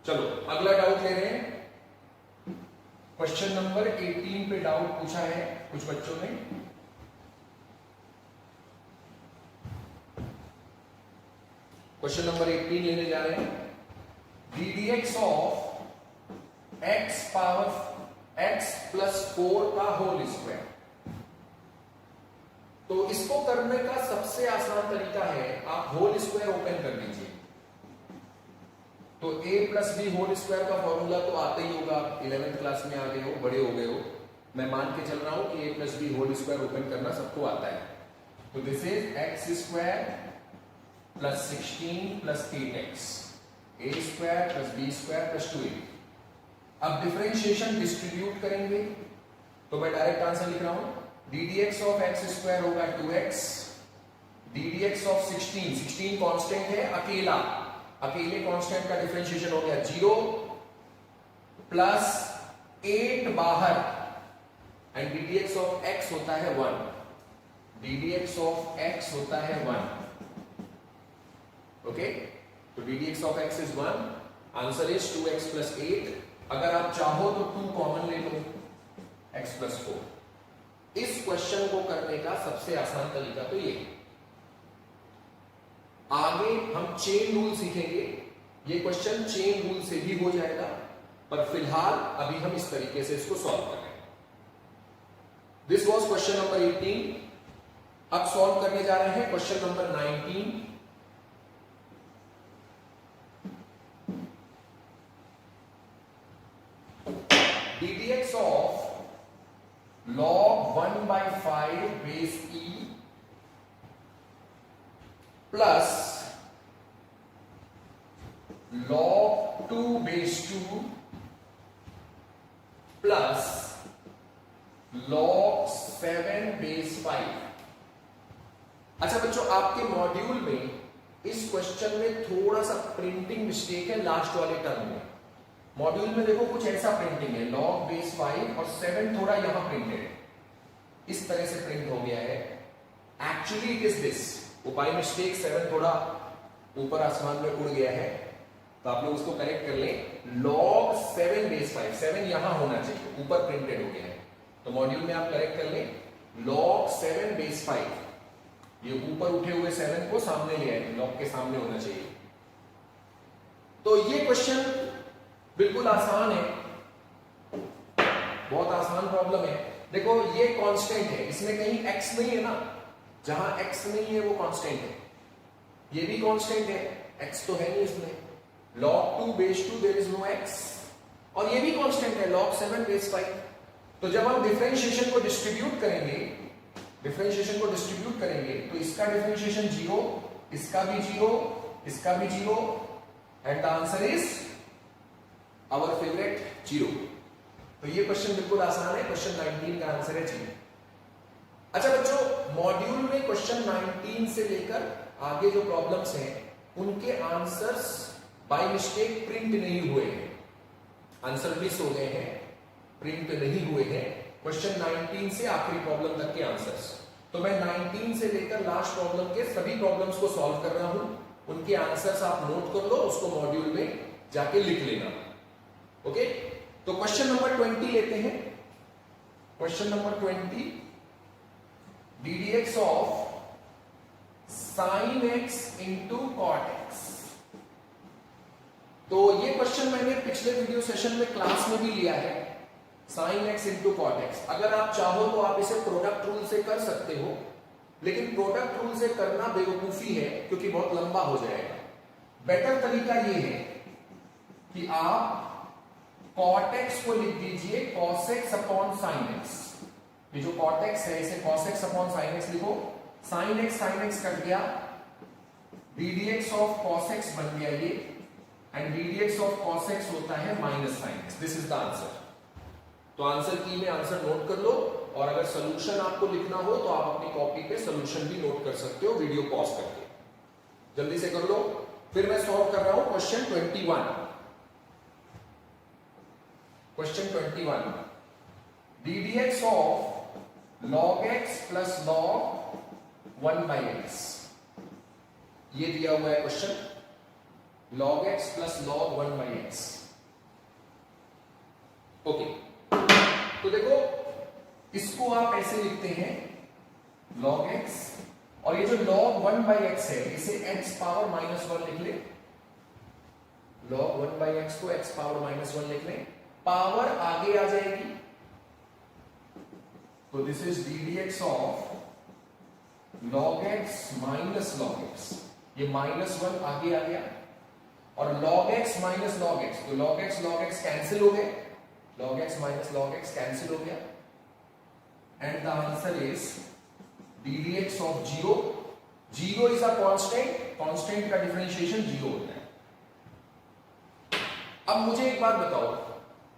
चलो अगला डाउट ले रहे हैं। क्वेश्चन नंबर 18 पे डाउट पूछा है कुछ बच्चों ने। क्वेश्चन नंबर 18 लेने जा रहे हैं। D d x of x power x plus 4 का होल स्क्वायर। तो इसको करने का सबसे आसान तरीका है, आप होल स्क्वायर ओपन कर लीजिए। तो a plus b whole square का फॉर्मूला तो आता ही होगा, 11th क्लास में आ गए हो, बड़े हो गए हो। मैं मान के चल रहा हूं कि a plus b whole square open करना सबको आता है। तो this is x square plus 16 plus 8x, a square plus b square plus 2a। अब डिफरेंशिएशन डिस्ट्रीब्यूट करेंगे तो मैं डायरेक्ट आंसर लिख रहा हूं, D d x of x square होगा 2x, D d x of 16 constant है, अकेले कांस्टेंट का डिफरेंशिएशन हो गया 0 प्लस 8 बाहर, and D d x of x होता है 1, D d x of x होता है 1। ओके, तो d d x of x is 1, answer is 2x plus 8। अगर आप चाहो तो 2 कॉमन ले लो, x प्लस 4। इस क्वेश्चन को करने का सबसे आसान तरीका तो ये। आगे हम चेन रूल सीखेंगे, ये क्वेश्चन चेन रूल से भी हो जाएगा, पर फिलहाल अभी हम इस तरीके से इसको सॉल्व कर रहे हैं। This was question number 18। अब सॉल्व करने जा रहे हैं question number 19। D d x of log 1/5 base e plus log 2 base 2 plus log 7 base 5। अच्छा बच्चों, आपके मॉड्यूल में इस क्वेश्चन में थोड़ा सा प्रिंटिंग मिस्टेक है लास्ट वाले टर्म में। मॉड्यूल में देखो कुछ ऐसा प्रिंटिंग है, log बेस 5 और 7 थोड़ा यहां प्रिंटेड है, इस तरह से प्रिंट हो गया है। Actually it is this, by mistake 7 थोड़ा ऊपर आसमान में उड़ गया है, तो आप लोग उसको करेक्ट कर लें। log 7 बेस 5, 7 यहां होना चाहिए, ऊपर प्रिंटेड हो गया है, तो मॉड्यूल में आप करेक्ट कर लें। log 7 बेस 5, ये ऊपर उठे हुए 7 को सामने ले आए, log के सामने होना चाहिए। तो ये क्वेश्चन बिल्कुल आसान है, बहुत आसान प्रॉब्लम है। देखो ये कांस्टेंट है, इसमें कहीं x नहीं है ना, जहां x नहीं है वो कांस्टेंट है, ये भी कांस्टेंट है, x तो है नहीं इसमें। log 2 base 2 there is no x, और ये भी कांस्टेंट है log 7 बेस 5। तो जब हम डिफरेंशिएशन को डिस्ट्रीब्यूट करेंगे, तो इसका डिफरेंशिएशन 0, इसका भी 0, इसका भी 0, and the answer is our favourite 0। तो ये क्वेश्चन बिल्कुल आसान है, क्वेश्चन 19 का आंसर है 0। अच्छा बच्चों, मॉड्यूल में क्वेश्चन 19 से लेकर आगे जो प्रॉब्लम्स हैं उनके आंसर्स बाय मिस्टेक प्रिंट नहीं हुए हैं, आंसर मिस हो गए हैं, प्रिंट नहीं हुए हैं। क्वेश्चन 19 से आखिरी प्रॉब्लम तक के आंसर्स, तो मैं 19 से लेकर लास्ट प्रॉब्लम के सभी प्रॉब्लम्स को सॉल्व कर रहा हूं, उनके आंसर्स आप नोट कर लो, उसको मॉड्यूल में जाके लिख लेना। ओके, तो क्वेश्चन नंबर 20 लेते हैं। Question number 20, ddx of sin x into cot x। तो ये क्वेश्चन मैंने पिछले वीडियो सेशन में क्लास में भी लिया है, sin x into cot x। अगर आप चाहो तो आप इसे प्रोडक्ट रूल से कर सकते हो, लेकिन प्रोडक्ट रूल से करना बेवकूफी है क्योंकि बहुत लंबा हो जाएगा। बेटर तरीका ये है कि आप cot x को लिख दीजिए cos x upon sin x। ये जो cot x है इसे cos x upon sin x लिखो, sin x कट गया, ddx ऑफ cos x बन गया ये, and ddx of cos x होता है minus sin x। This is the answer. तो आंसर की में आंसर नोट कर लो, और अगर सोल्यूशन आपको लिखना हो तो आप अपनी कॉपी पे सोल्यूशन भी नोट कर सकते हो वीडियो पॉज करके। जल्दी से कर लो। फिर मैं सॉल्व कर रहा हूं question 21। Question 21, ddx of log x plus log 1/x। ये दिया हुआ है question, log x plus log 1/x। Okay, तो देखो इसको आप ऐसे लिखते हैं log x, और ये जो log 1/x है इसे x पावर -1 लिख ले। log 1/x को x पावर -1 लिख लें, पावर आगे आ जाएगी, तो this is ddx of log x minus log x। ये -1 आगे आ गया, और log x minus log x, तो log x कैंसिल हो गए, log x minus log x cancel हो गया, and the answer is ddx of 0। 0 is a constant, constant का डिफरेंशिएशन 0 होता है। अब मुझे एक बात बताओ,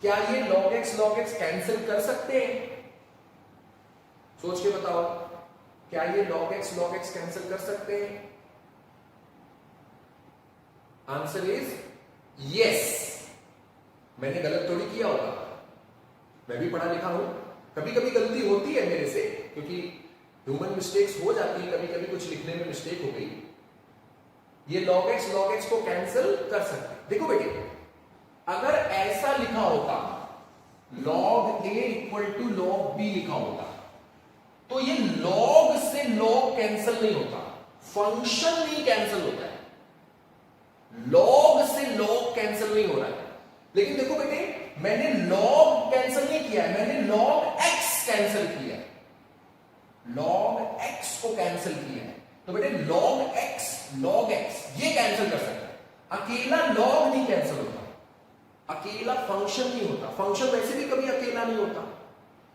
क्या ये log x कैंसिल कर सकते हैं? सोच के बताओ, क्या ये log x कैंसिल कर सकते हैं? Answer is yes. मैंने गलत थोड़ी किया होगा, मैं भी पढ़ा लिखा हूं, कभी कभी गलती होती है मेरे से, क्योंकि ह्यूमन मिस्टेक्स हो जाती है, कभी कभी कुछ लिखने में मिस्टेक हो गई। ये log x को कैंसिल कर सकते हैं। देखो बेटे, अगर ऐसा लिखा होता log a equal to log b लिखा होता, तो ये log से log कैंसिल नहीं होता, फंक्शन नहीं कैंसिल होता है, log से log कैंसिल नहीं हो रहा है। लेकिन देखो बेटे, मैंने log कैंसिल नहीं किया है, मैंने log x कैंसिल किया है, log x को कैंसिल किया है। तो बेटे log x ये कैंसिल कर सकता है, अकेला log नहीं कैंसिल होता, अकेला फंक्शन नहीं होता, फंक्शन वैसे भी कभी अकेला नहीं होता।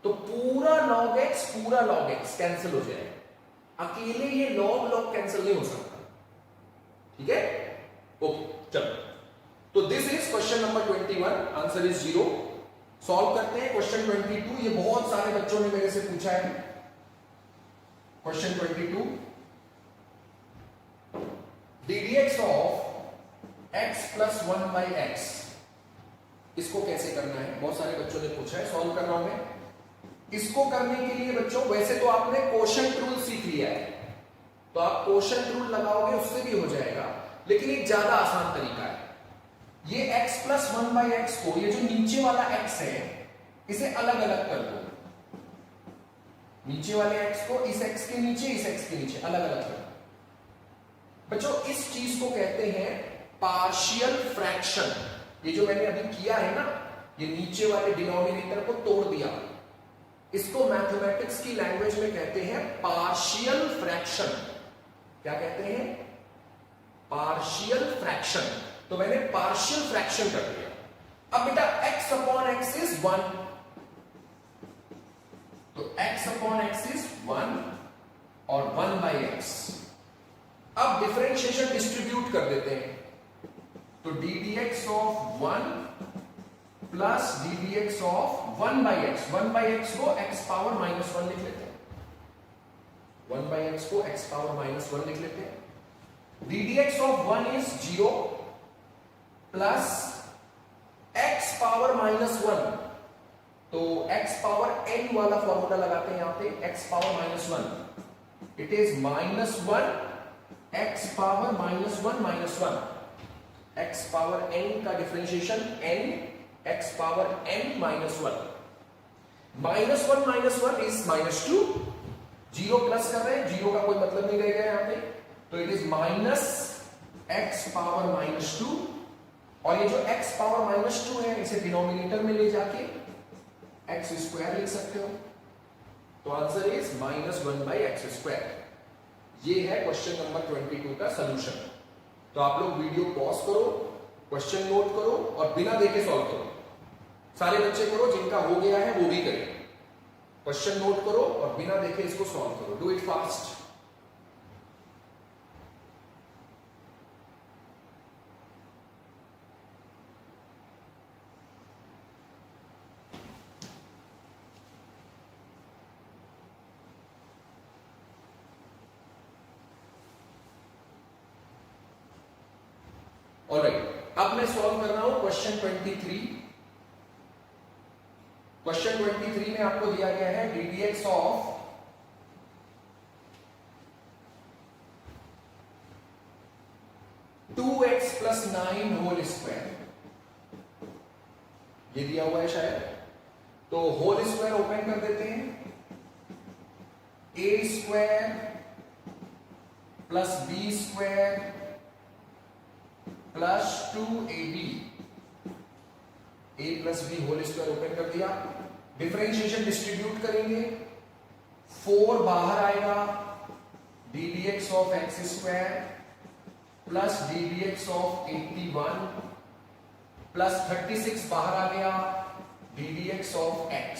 तो पूरा log x कैंसिल हो जाएगा, अकेले ये log कैंसिल नहीं हो सकता। ठीक है, ओके, चलो। तो this is question number 21, answer is 0। Solve करते हैं क्वेश्चन 22। ये बहुत सारे बच्चों ने मेरे से पूछा है। Question 22, ddx of x plus 1/x, इसको कैसे करना है, बहुत सारे बच्चों ने पूछा है, सॉल्व कर रहा हूं मैं। इसको करने के लिए बच्चों, वैसे तो आपने कोशेंट रूल सीख लिया है, तो आप कोशेंट रूल लगाओगे उससे भी हो जाएगा, लेकिन एक ज्यादा आसान तरीका है। ये x प्लस 1/x को, ये जो नीचे वाला x है इसे अलग अलग कर दो, नीचे वाले x को इस x के नीचे, इस x के नीचे अलग अलग कर दो। बच्चों इस चीज को कहते हैं पार्शियल फ्रैक्शन। ये जो मैंने अभी किया है ना, ये नीचे वाले डिनोमिनेटर को तोड़ दिया, इसको मैथमेटिक्स की लैंग्वेज में कहते हैं पार्शियल फ्रैक्शन। क्या कहते हैं? Partial fraction. तो मैंने पार्शियल फ्रैक्शन कर दिया। अब बेटा x अपॉन x इज 1, तो x अपॉन x इज 1 और 1/x। अब डिफरेंशिएशन डिस्ट्रीब्यूट कर देते हैं, तो ddx of 1 plus ddx of 1/x। 1/x को x पावर -1 लिख लेते हैं, 1/x को x पावर -1 लिख लेते हैं। ddx of 1 is 0 plus x power -1, तो x पावर n वाला फॉर्मूला लगाते हैं यहां पे, x power -1 it is -1 x power -1 x power n का differentiation n x power n -1 -1 is -2 zero plus कर रहे हैं, जीरो का कोई मतलब नहीं रहेगा यहां पे, तो इट इज -x पावर -2 और ये जो x पावर -2 है इसे डिनोमिनेटर में ले जाके x² लिख सकते हो, तो आंसर इज -1/x²। ये है क्वेश्चन नंबर 22 का सॉल्यूशन। तो आप लोग वीडियो पॉज करो, क्वेश्चन नोट करो और बिना देखे सॉल्व करो। सारे बच्चे करो, जिनका हो गया है वो भी करें। क्वेश्चन नोट करो और बिना देखे इसको सॉल्व करो। Do it fast. ऑलराइट, अब मैं सॉल्व कर रहा हूं क्वेश्चन 23। क्वेश्चन 23 में आपको दिया गया है ddx of two x plus 9 whole square, ये दिया हुआ है शायद, तो होल स्क्वायर ओपन कर देते हैं। a square plus b square plus 2ab, a plus b whole square open कर दिया। डिफरेंशिएशन डिस्ट्रीब्यूट करेंगे, 4 बाहर आएगा, ddx of x square plus ddx of 81 plus 36 बाहर आ गया, ddx of x।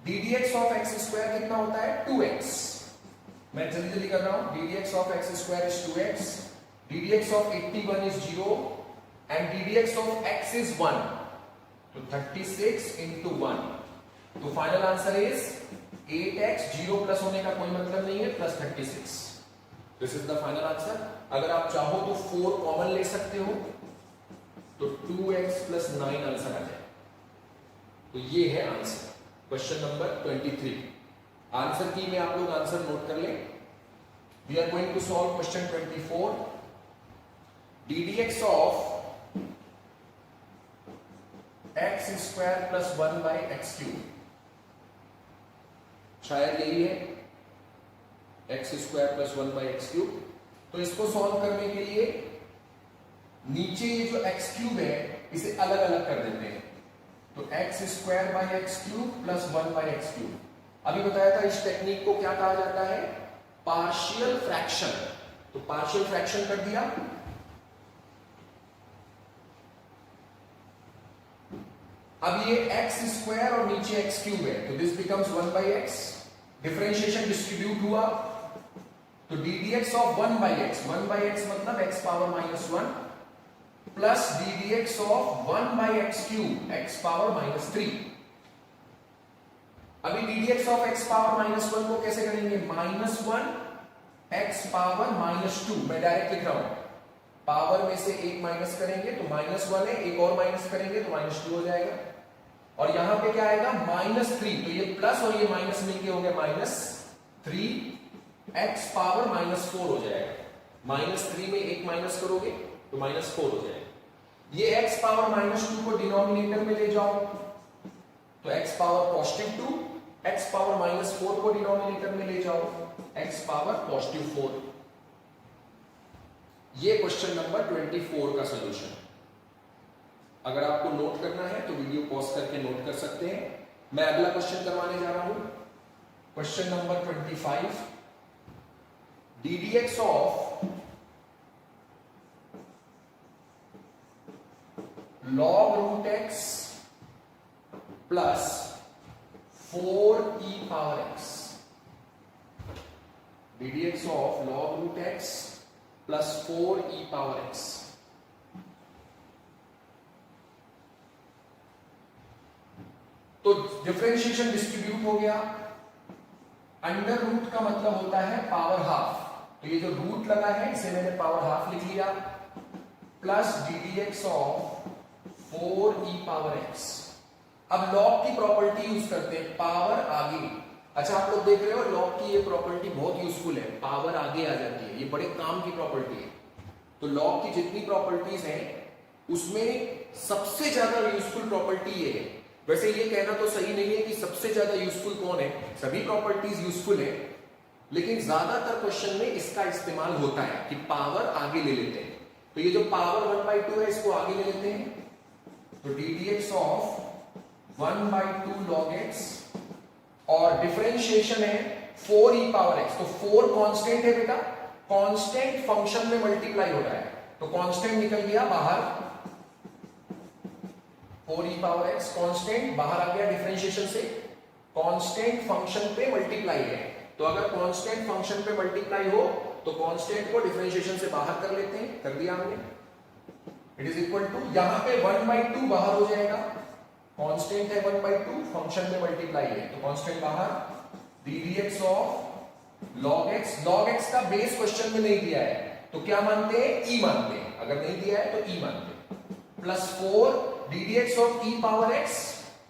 ddx of x square कितना होता है? 2x। मैं जल्दी जल्दी कर रहा हूं। ddx of x square is 2x, ddx of 81 is 0 and ddx of x is 1, तो 36 into 1, तो final answer is 8x। 0 plus होने का कोई मतलब नहीं है, plus 36। This is the final answer. अगर आप चाहो तो 4 कॉमन ले सकते हो, तो 2x प्लस 9 आंसर आ जाए। तो ये है आंसर क्वेश्चन नंबर 23। आंसर की में आप लोग आंसर नोट कर लें। We are going to solve question 24। ddx of x square plus 1/x³, शायद यही है x स्क्वायर प्लस 1/x³। तो इसको सॉल्व करने के लिए नीचे ये जो x³ है इसे अलग अलग कर देते हैं, तो x square by x³ plus 1/x³। अभी बताया था इस टेक्निक को क्या कहा जाता है? Partial fraction. तो पार्शियल फ्रैक्शन कर दिया। अब ये x स्क्वायर और नीचे x³ है, तो this becomes 1/x। Differentiation distribute हुआ, तो ddx ऑफ 1/x, 1/x मतलब x power -1 plus ddx of 1/x³, x power -3। अभी ddx ऑफ x पावर -1 को कैसे करेंगे? -1 x पावर -2। मैं डायरेक्ट लिख रहा हूं, पावर में से एक माइनस करेंगे तो -1 है, एक और माइनस करेंगे तो -2 हो जाएगा। और यहां पे क्या आएगा? -3, तो ये प्लस और ये माइनस मिलके हो गया -3, x पावर -4 हो जाएगा। -3 में एक माइनस करोगे तो -4 हो जाएगा। ये x पावर -2 को डिनोमिनेटर में ले जाओ, तो x पावर +2, x पावर -4 को डिनोमिनेटर में ले जाओ, x पावर +4। ये क्वेश्चन नंबर 24 का सॉल्यूशन। अगर आपको नोट करना है तो वीडियो पॉज करके नोट कर सकते हैं। मैं अगला क्वेश्चन करवाने जा रहा हूं, question number 25। ddx of log√x plus 4e power x, ddx of log√x plus 4e power x। तो डिफरेंशिएशन डिस्ट्रीब्यूट हो गया। अंडर रूट का मतलब होता है पावर हाफ, तो ये जो रूट लगा है इसे मैंने पावर हाफ लिख लिया, plus ddx of 4e power x। अब लॉग की प्रॉपर्टी यूज करते हैं, पावर आगे अच्छा, आप लोग देख रहे हो लॉग की ये प्रॉपर्टी बहुत यूजफुल है, पावर आगे आ जाती है, ये बड़े काम की प्रॉपर्टी है। तो लॉग की जितनी प्रॉपर्टीज हैं उसमें सबसे ज्यादा यूजफुल प्रॉपर्टी ये है। वैसे ये कहना तो सही नहीं है कि सबसे ज्यादा यूजफुल कौन है, सभी प्रॉपर्टीज यूजफुल है, लेकिन ज्यादातर क्वेश्चन में इसका इस्तेमाल होता है कि पावर आगे ले लेते हैं। तो ये जो पावर 1/2 है इसको आगे ले लेते हैं, तो ddx ऑफ 1/2 log x, और डिफरेंशिएशन है 4e पावर x। तो 4 कांस्टेंट है बेटा, कांस्टेंट फंक्शन में मल्टीप्लाई हो रहा है, तो कांस्टेंट निकल गया बाहर, 4e पावर x कांस्टेंट बाहर आ गया डिफरेंशिएशन से, कांस्टेंट फंक्शन पे मल्टीप्लाई है। तो अगर कांस्टेंट फंक्शन पे मल्टीप्लाई हो तो कांस्टेंट को डिफरेंशिएशन से बाहर कर लेते हैं, कर दिया हमने। इट इज इक्वल टू, यहां पे 1/2 बाहर हो जाएगा, कांस्टेंट है 1/2, फंक्शन में मल्टीप्लाई है तो कांस्टेंट बाहर, ddx of log x। log x का बेस क्वेश्चन में नहीं दिया है तो क्या मानते हैं, e मानते हैं, अगर नहीं दिया है तो e मानते हैं, plus 4 ddx of e power x,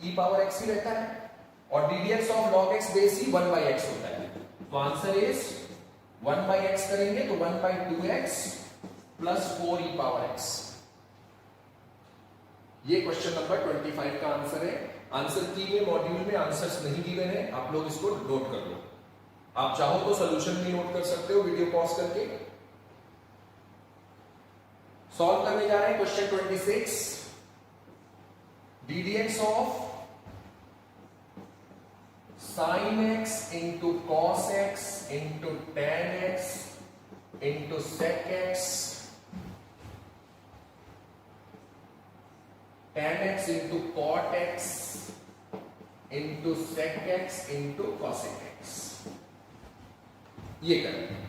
e power x ही रहता है, और ddx of log x base he 1/x होता है। तो आंसर इज 1/x करेंगे तो 1/2x plus 4e power x। ये क्वेश्चन नंबर 25 का आंसर है। आंसर की में मॉड्यूल में आंसर्स नहीं गिवन है, आप लोग इसको नोट कर लो। आप चाहो तो सॉल्यूशन भी नोट कर सकते हो वीडियो पॉज करके। सॉल्व करने जा रहे हैं question 26, ddx of sin x into cos x into tan x into sec x, tan x into cot x into sec x into cosec x, ये करेंगे।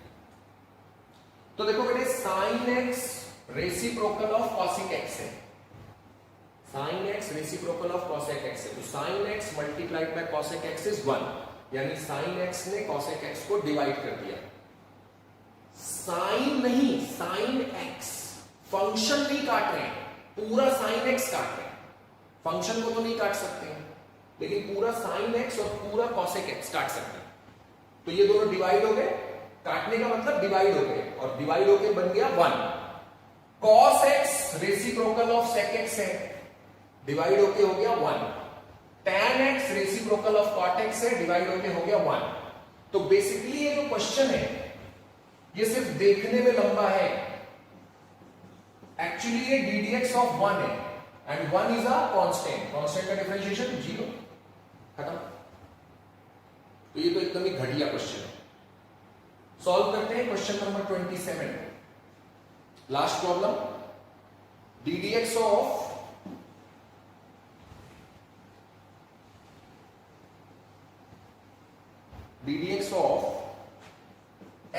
तो देखो बेटे, sin x reciprocal of cosec x है, sin x reciprocal of cosec x है, तो sin x multiplied by cosec x is 1, यानी sin x ने cosec x को डिवाइड कर दिया। sin नहीं, sin x, फंक्शन नहीं काट रहे हैं, पूरा sin x काट रहे हैं, फंक्शन को तो नहीं काट सकते हैं लेकिन पूरा sin x और पूरा cosec x काट सकते हैं। तो ये दोनों डिवाइड हो गए, काटने का मतलब डिवाइड हो गए, और डिवाइड होके बन गया 1। cos x reciprocal of sec x है, डिवाइड होके हो गया 1। tan x reciprocal of cot x है, डिवाइड होके हो गया 1। तो बेसिकली ये जो क्वेश्चन है ये सिर्फ देखने में लंबा है, एक्चुअली ये ddx ऑफ 1 है and 1 is a constant, constant का डिफरेंशिएशन 0, खत्म। तो ये तो एकदम ही घटिया क्वेश्चन है। सॉल्व करते हैं question number 27, last problem, ddx of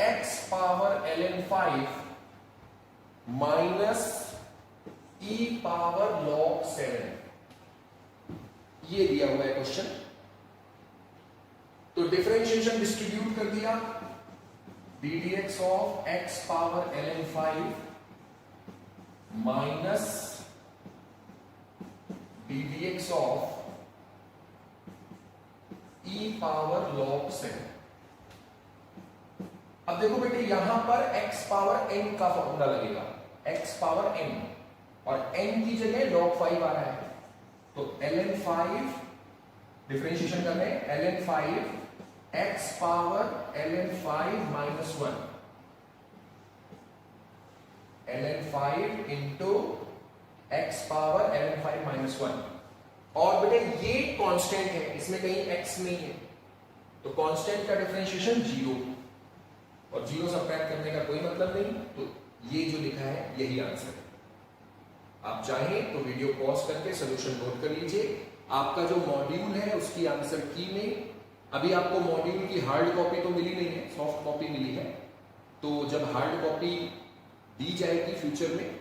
x power ln 5 minus e power log 7, ये दिया हुआ है क्वेश्चन। तो डिफरेंशिएशन डिस्ट्रीब्यूट कर दिया, ddx of x power ln 5 minus ddx of e power log 7। अब देखो बेटे, यहां पर x पावर n का फॉर्मूला लगेगा, x पावर n, और n की जगह log 5 आ रहा है, तो ln 5 डिफरेंशिएशन कर रहे हैं, ln 5 x power ln 5 minus 1, ln 5 into x power ln 5 minus 1। और बेटे ये कांस्टेंट है, इसमें कहीं x नहीं है, तो कांस्टेंट का डिफरेंशिएशन 0, और 0 सब्ट्रैक्ट करने का कोई मतलब नहीं, तो ये जो लिखा है यही आंसर है। आप चाहें तो वीडियो पॉज करके सॉल्यूशन नोट कर लीजिए। आपका जो मॉड्यूल है उसकी आंसर की में अभी आपको मॉड्यूल की हार्ड कॉपी तो मिली नहीं है, सॉफ्ट कॉपी मिली है, तो जब हार्ड कॉपी दी जाएगी फ्यूचर में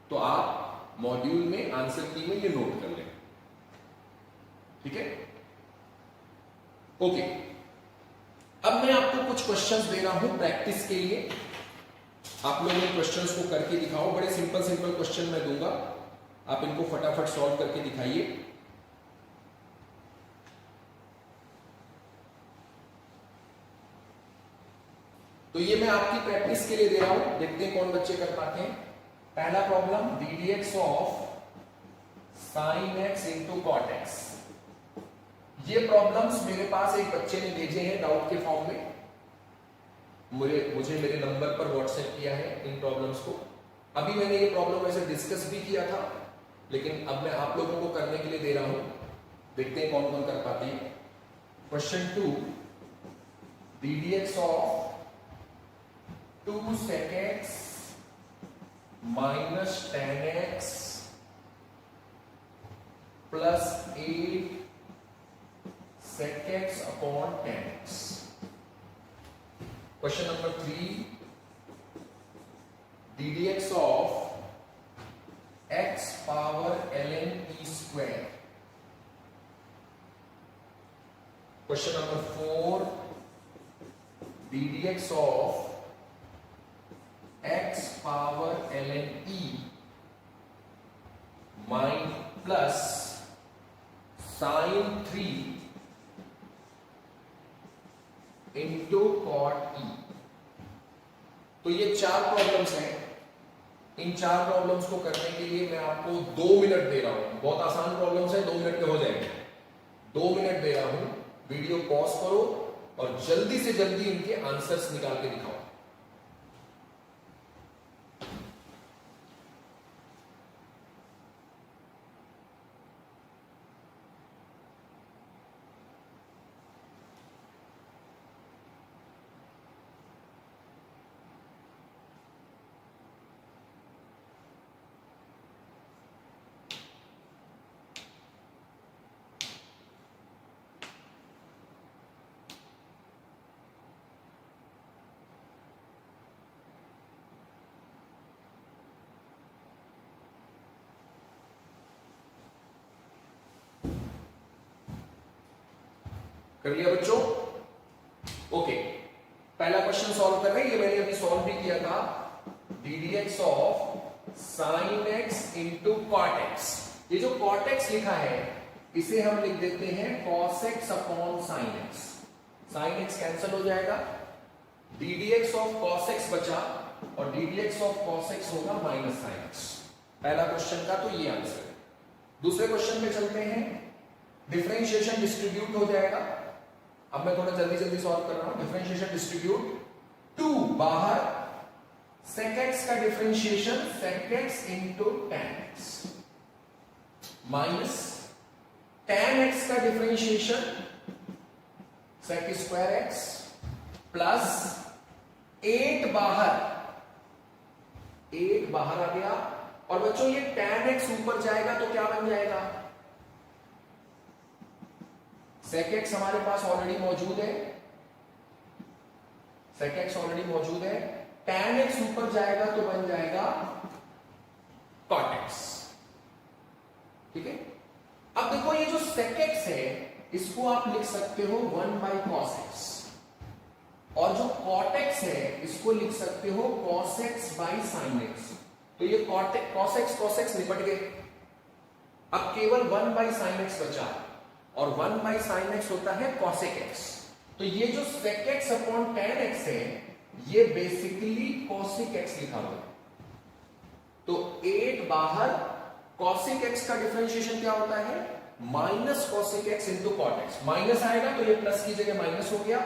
तो आप मॉड्यूल में आंसर की में ये नोट कर लें, ठीक है? ओके, अब मैं आपको कुछ क्वेश्चंस दे रहा हूं प्रैक्टिस के लिए, आप लोग इन क्वेश्चंस को करके दिखाओ। बड़े सिंपल सिंपल क्वेश्चन मैं दूंगा, आप इनको फटाफट सॉल्व करके दिखाइए। तो ये मैं आपकी प्रैक्टिस के लिए दे रहा हूं, देखते हैं कौन बच्चे कर पाते हैं। पहला problem, d d x of sine x into cot x. ये प्रॉब्लम्स मेरे पास एक बच्चे ने भेजे हैं डाउट के फॉर्म में, मुझे मेरे नंबर पर व्हाट्सएप किया है इन प्रॉब्लम्स को। अभी मैंने ये प्रॉब्लम ऐसे डिस्कस भी किया था, लेकिन अब मैं आप लोगों को करने के लिए दे रहा हूं, देखते हैं कौन कौन कर पाते हैं। Question 2, D d x of 2 sec x minus tan x plus 8 sec x upon tan x. Question number 3, d dx of x power ln e square. Question number 4, d dx of x power ln e plus sin 3 into cot e। तो ये 4 problems हैं। इन 4 problems को करने के लिए मैं आपको 2 minute दे रहा हूं। बहुत आसान प्रॉब्लम्स है, 2 मिनट में हो जाएंगे। 2 मिनट दे रहा हूं, वीडियो पॉज करो और जल्दी से जल्दी इनके आंसर्स निकाल के दिखाओ। कर लिया बच्चों? ओके, पहला क्वेश्चन सॉल्व कर रहे हैं। ये मैंने अभी सॉल्व भी किया था। D d x of sine x into cot x. ये जो कॉट एक्स लिखा है इसे हम लिख देते हैं cos x upon sine x. Sine x cancel हो जाएगा, D d x of cos x बचा और D d x of cos x होगा माइनस साइन एक्स। पहला क्वेश्चन का तो ये आंसर है। दूसरे क्वेश्चन पे चलते हैं। डिफरेंशिएशन डिस्ट्रीब्यूट हो जाएगा। अब मैं थोड़ा जल्दी जल्दी सॉल्व कर रहा हूं। डिफरेंशिएशन डिस्ट्रीब्यूट, 2 बाहर, sec x का differentiation sec x into tan x minus tan x का differentiation sec square x plus 8 बाहर, 8 बाहर आ गया। और बच्चों ये tan x ऊपर जाएगा तो क्या बन जाएगा? sec x हमारे पास ऑलरेडी मौजूद है, sec x ऑलरेडी मौजूद है। tan x ऊपर जाएगा तो बन जाएगा cot x। ठीक है, अब देखो ये जो sec x है इसको आप लिख सकते हो 1 by cos x, और जो cot x है इसको लिख सकते हो cos x by sin x। तो ये cos x निपट गए। अब केवल 1 by sin x बचा, और 1 by sin x होता है cosec x। तो ये जो sec x upon tan x है ये बेसिकली cosec x लिखा हुआ है। तो 8 बाहर, cosec x का डिफरेंशिएशन क्या होता है? Minus cosec x into cot x। Minus आएगा तो ये प्लस की जगह माइनस हो गया,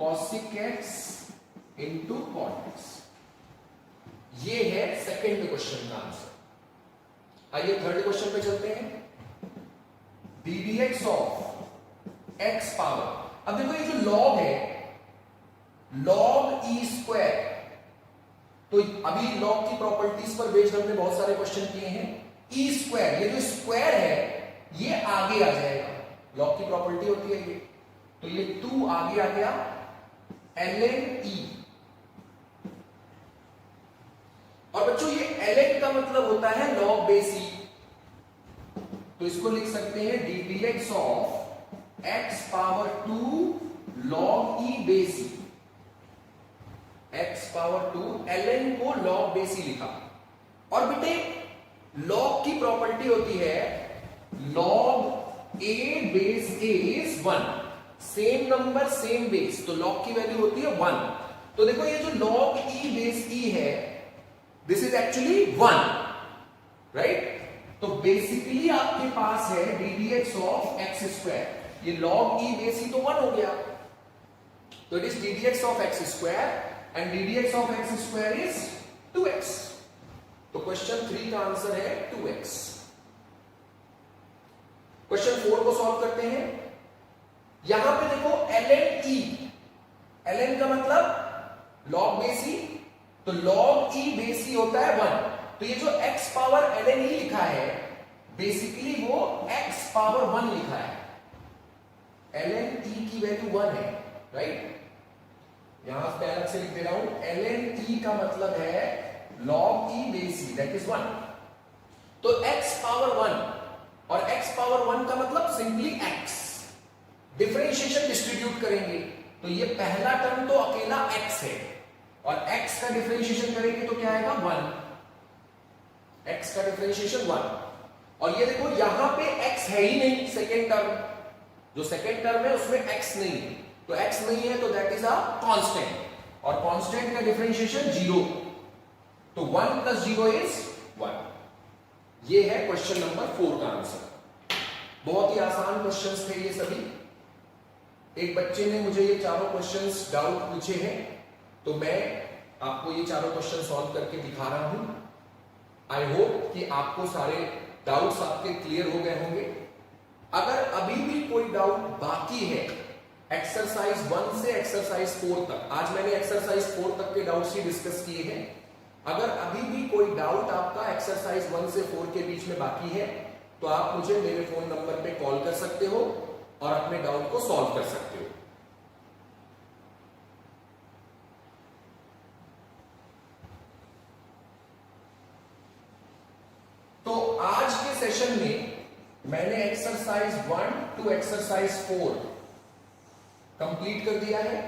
cosec x into cot x। ये है सेकेंड क्वेश्चन का आंसर। आइए थर्ड क्वेश्चन पे चलते हैं। D d x of x power. अब देखो ये जो लॉग है, लॉग ई स्क्वायर, तो अभी लॉग की प्रॉपर्टीज पर बेस्ड हमने बहुत सारे क्वेश्चन किए हैं। ई स्क्वायर, ये जो स्क्वायर है ये आगे आ जाएगा, लॉग की प्रॉपर्टी होती है ये। तो ये 2 आगे आ गया, ln e। और बच्चों ये ln का मतलब होता है log बेस e। तो इसको लिख सकते हैं D d x of x power 2 log e base e। X power 2 ln को log बेस e लिखा। और बेटे log की प्रॉपर्टी होती है log a base a is 1, same number same base, तो log की वैल्यू होती है 1। तो देखो ये जो log e बेस e है, दिस इज एक्चुअली 1, राइट? तो बेसिकली आपके पास है ddx ऑफ एक्स स्क्वायर, ये log e बेस e तो 1 हो गया, तो it is ddx of x square and ddx of x square is 2x। तो क्वेश्चन 3 का आंसर है 2x। क्वेश्चन 4 को सॉल्व करते हैं। यहां पे देखो ln e, ln का मतलब log बेस e, तो log e बेस e होता है 1, तो ये जो x पावर ln e लिखा है बेसिकली वो x पावर 1 लिखा है, ln e की वैल्यू 1 है, राइट? यहां पे अलग से लिख दे रहा हूं, ln e का मतलब है log e base e that is 1, तो x पावर 1 और x पावर 1 का मतलब सिंपली x, डिफरेंशिएशन डिस्ट्रीब्यूट करेंगे तो ये पहला टर्म तो अकेला x है और x का डिफरेंशिएशन करेंगे तो क्या आएगा 1, x का डिफरेंशिएशन 1, और ये देखो यहां पे x है ही नहीं, सेकेंड टर्म, जो सेकेंड टर्म है उसमें x नहीं है, तो x नहीं है तो दैट इज अ कांस्टेंट, और कांस्टेंट का डिफरेंशिएशन 0, तो 1 प्लस 0 इज 1। ये है क्वेश्चन नंबर 4 का आंसर। बहुत ही आसान क्वेश्चंस थे ये सभी। एक बच्चे ने मुझे ये चारों क्वेश्चंस डाउट पूछे हैं, तो मैं आपको ये चारों क्वेश्चन सॉल्व करके दिखा रहा हूं। आई होप कि आपको सारे डाउट्स आपके क्लियर हो गए होंगे। अगर अभी भी कोई डाउट बाकी है एक्सरसाइज 1 से एक्सरसाइज 4 तक, आज मैंने एक्सरसाइज 4 तक के डाउट्स ही डिस्कस किए हैं, अगर अभी भी कोई डाउट आपका एक्सरसाइज 1 से 4 के बीच में बाकी है तो आप मुझे मेरे फोन नंबर पे कॉल कर सकते हो और अपने डाउट को सॉल्व कर सकते हो। तो आज के सेशन में मैंने एक्सरसाइज 1 टू एक्सरसाइज 4 कंप्लीट कर दिया है।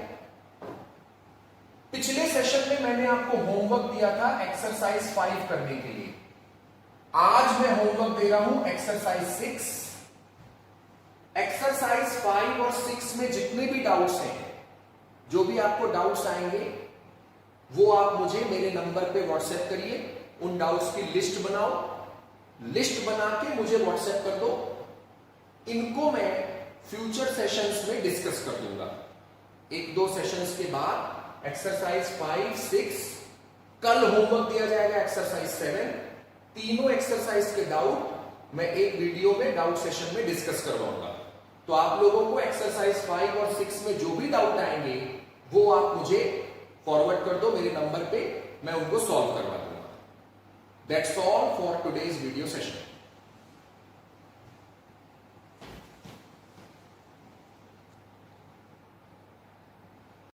पिछले सेशन में मैंने आपको होमवर्क दिया था एक्सरसाइज 5 करने के लिए, आज मैं होमवर्क दे रहा हूं एक्सरसाइज 6। एक्सरसाइज 5 और 6 में जितने भी डाउट्स हैं, जो भी आपको डाउट्स आएंगे वो आप मुझे मेरे नंबर पे व्हाट्सएप करिए, उन डाउट्स की लिस्ट बनाओ, लिस्ट बना के मुझे व्हाट्सएप कर दो, इनको मैं फ्यूचर सेशंस में डिस्कस कर दूंगा। 1-2 सेशंस के बाद एक्सरसाइज 5, 6, कल होमवर्क दिया जाएगा एक्सरसाइज 7, तीनों एक्सरसाइज के डाउट मैं एक वीडियो में डाउट सेशन में डिस्कस करवाऊंगा। तो आप लोगों को एक्सरसाइज 5 और 6 में जो भी डाउट आएंगे वो आप मुझे फॉरवर्ड कर दो मेरे नंबर पे, मैं उनको सॉल्व करवा दूंगा। That's all for today's video session.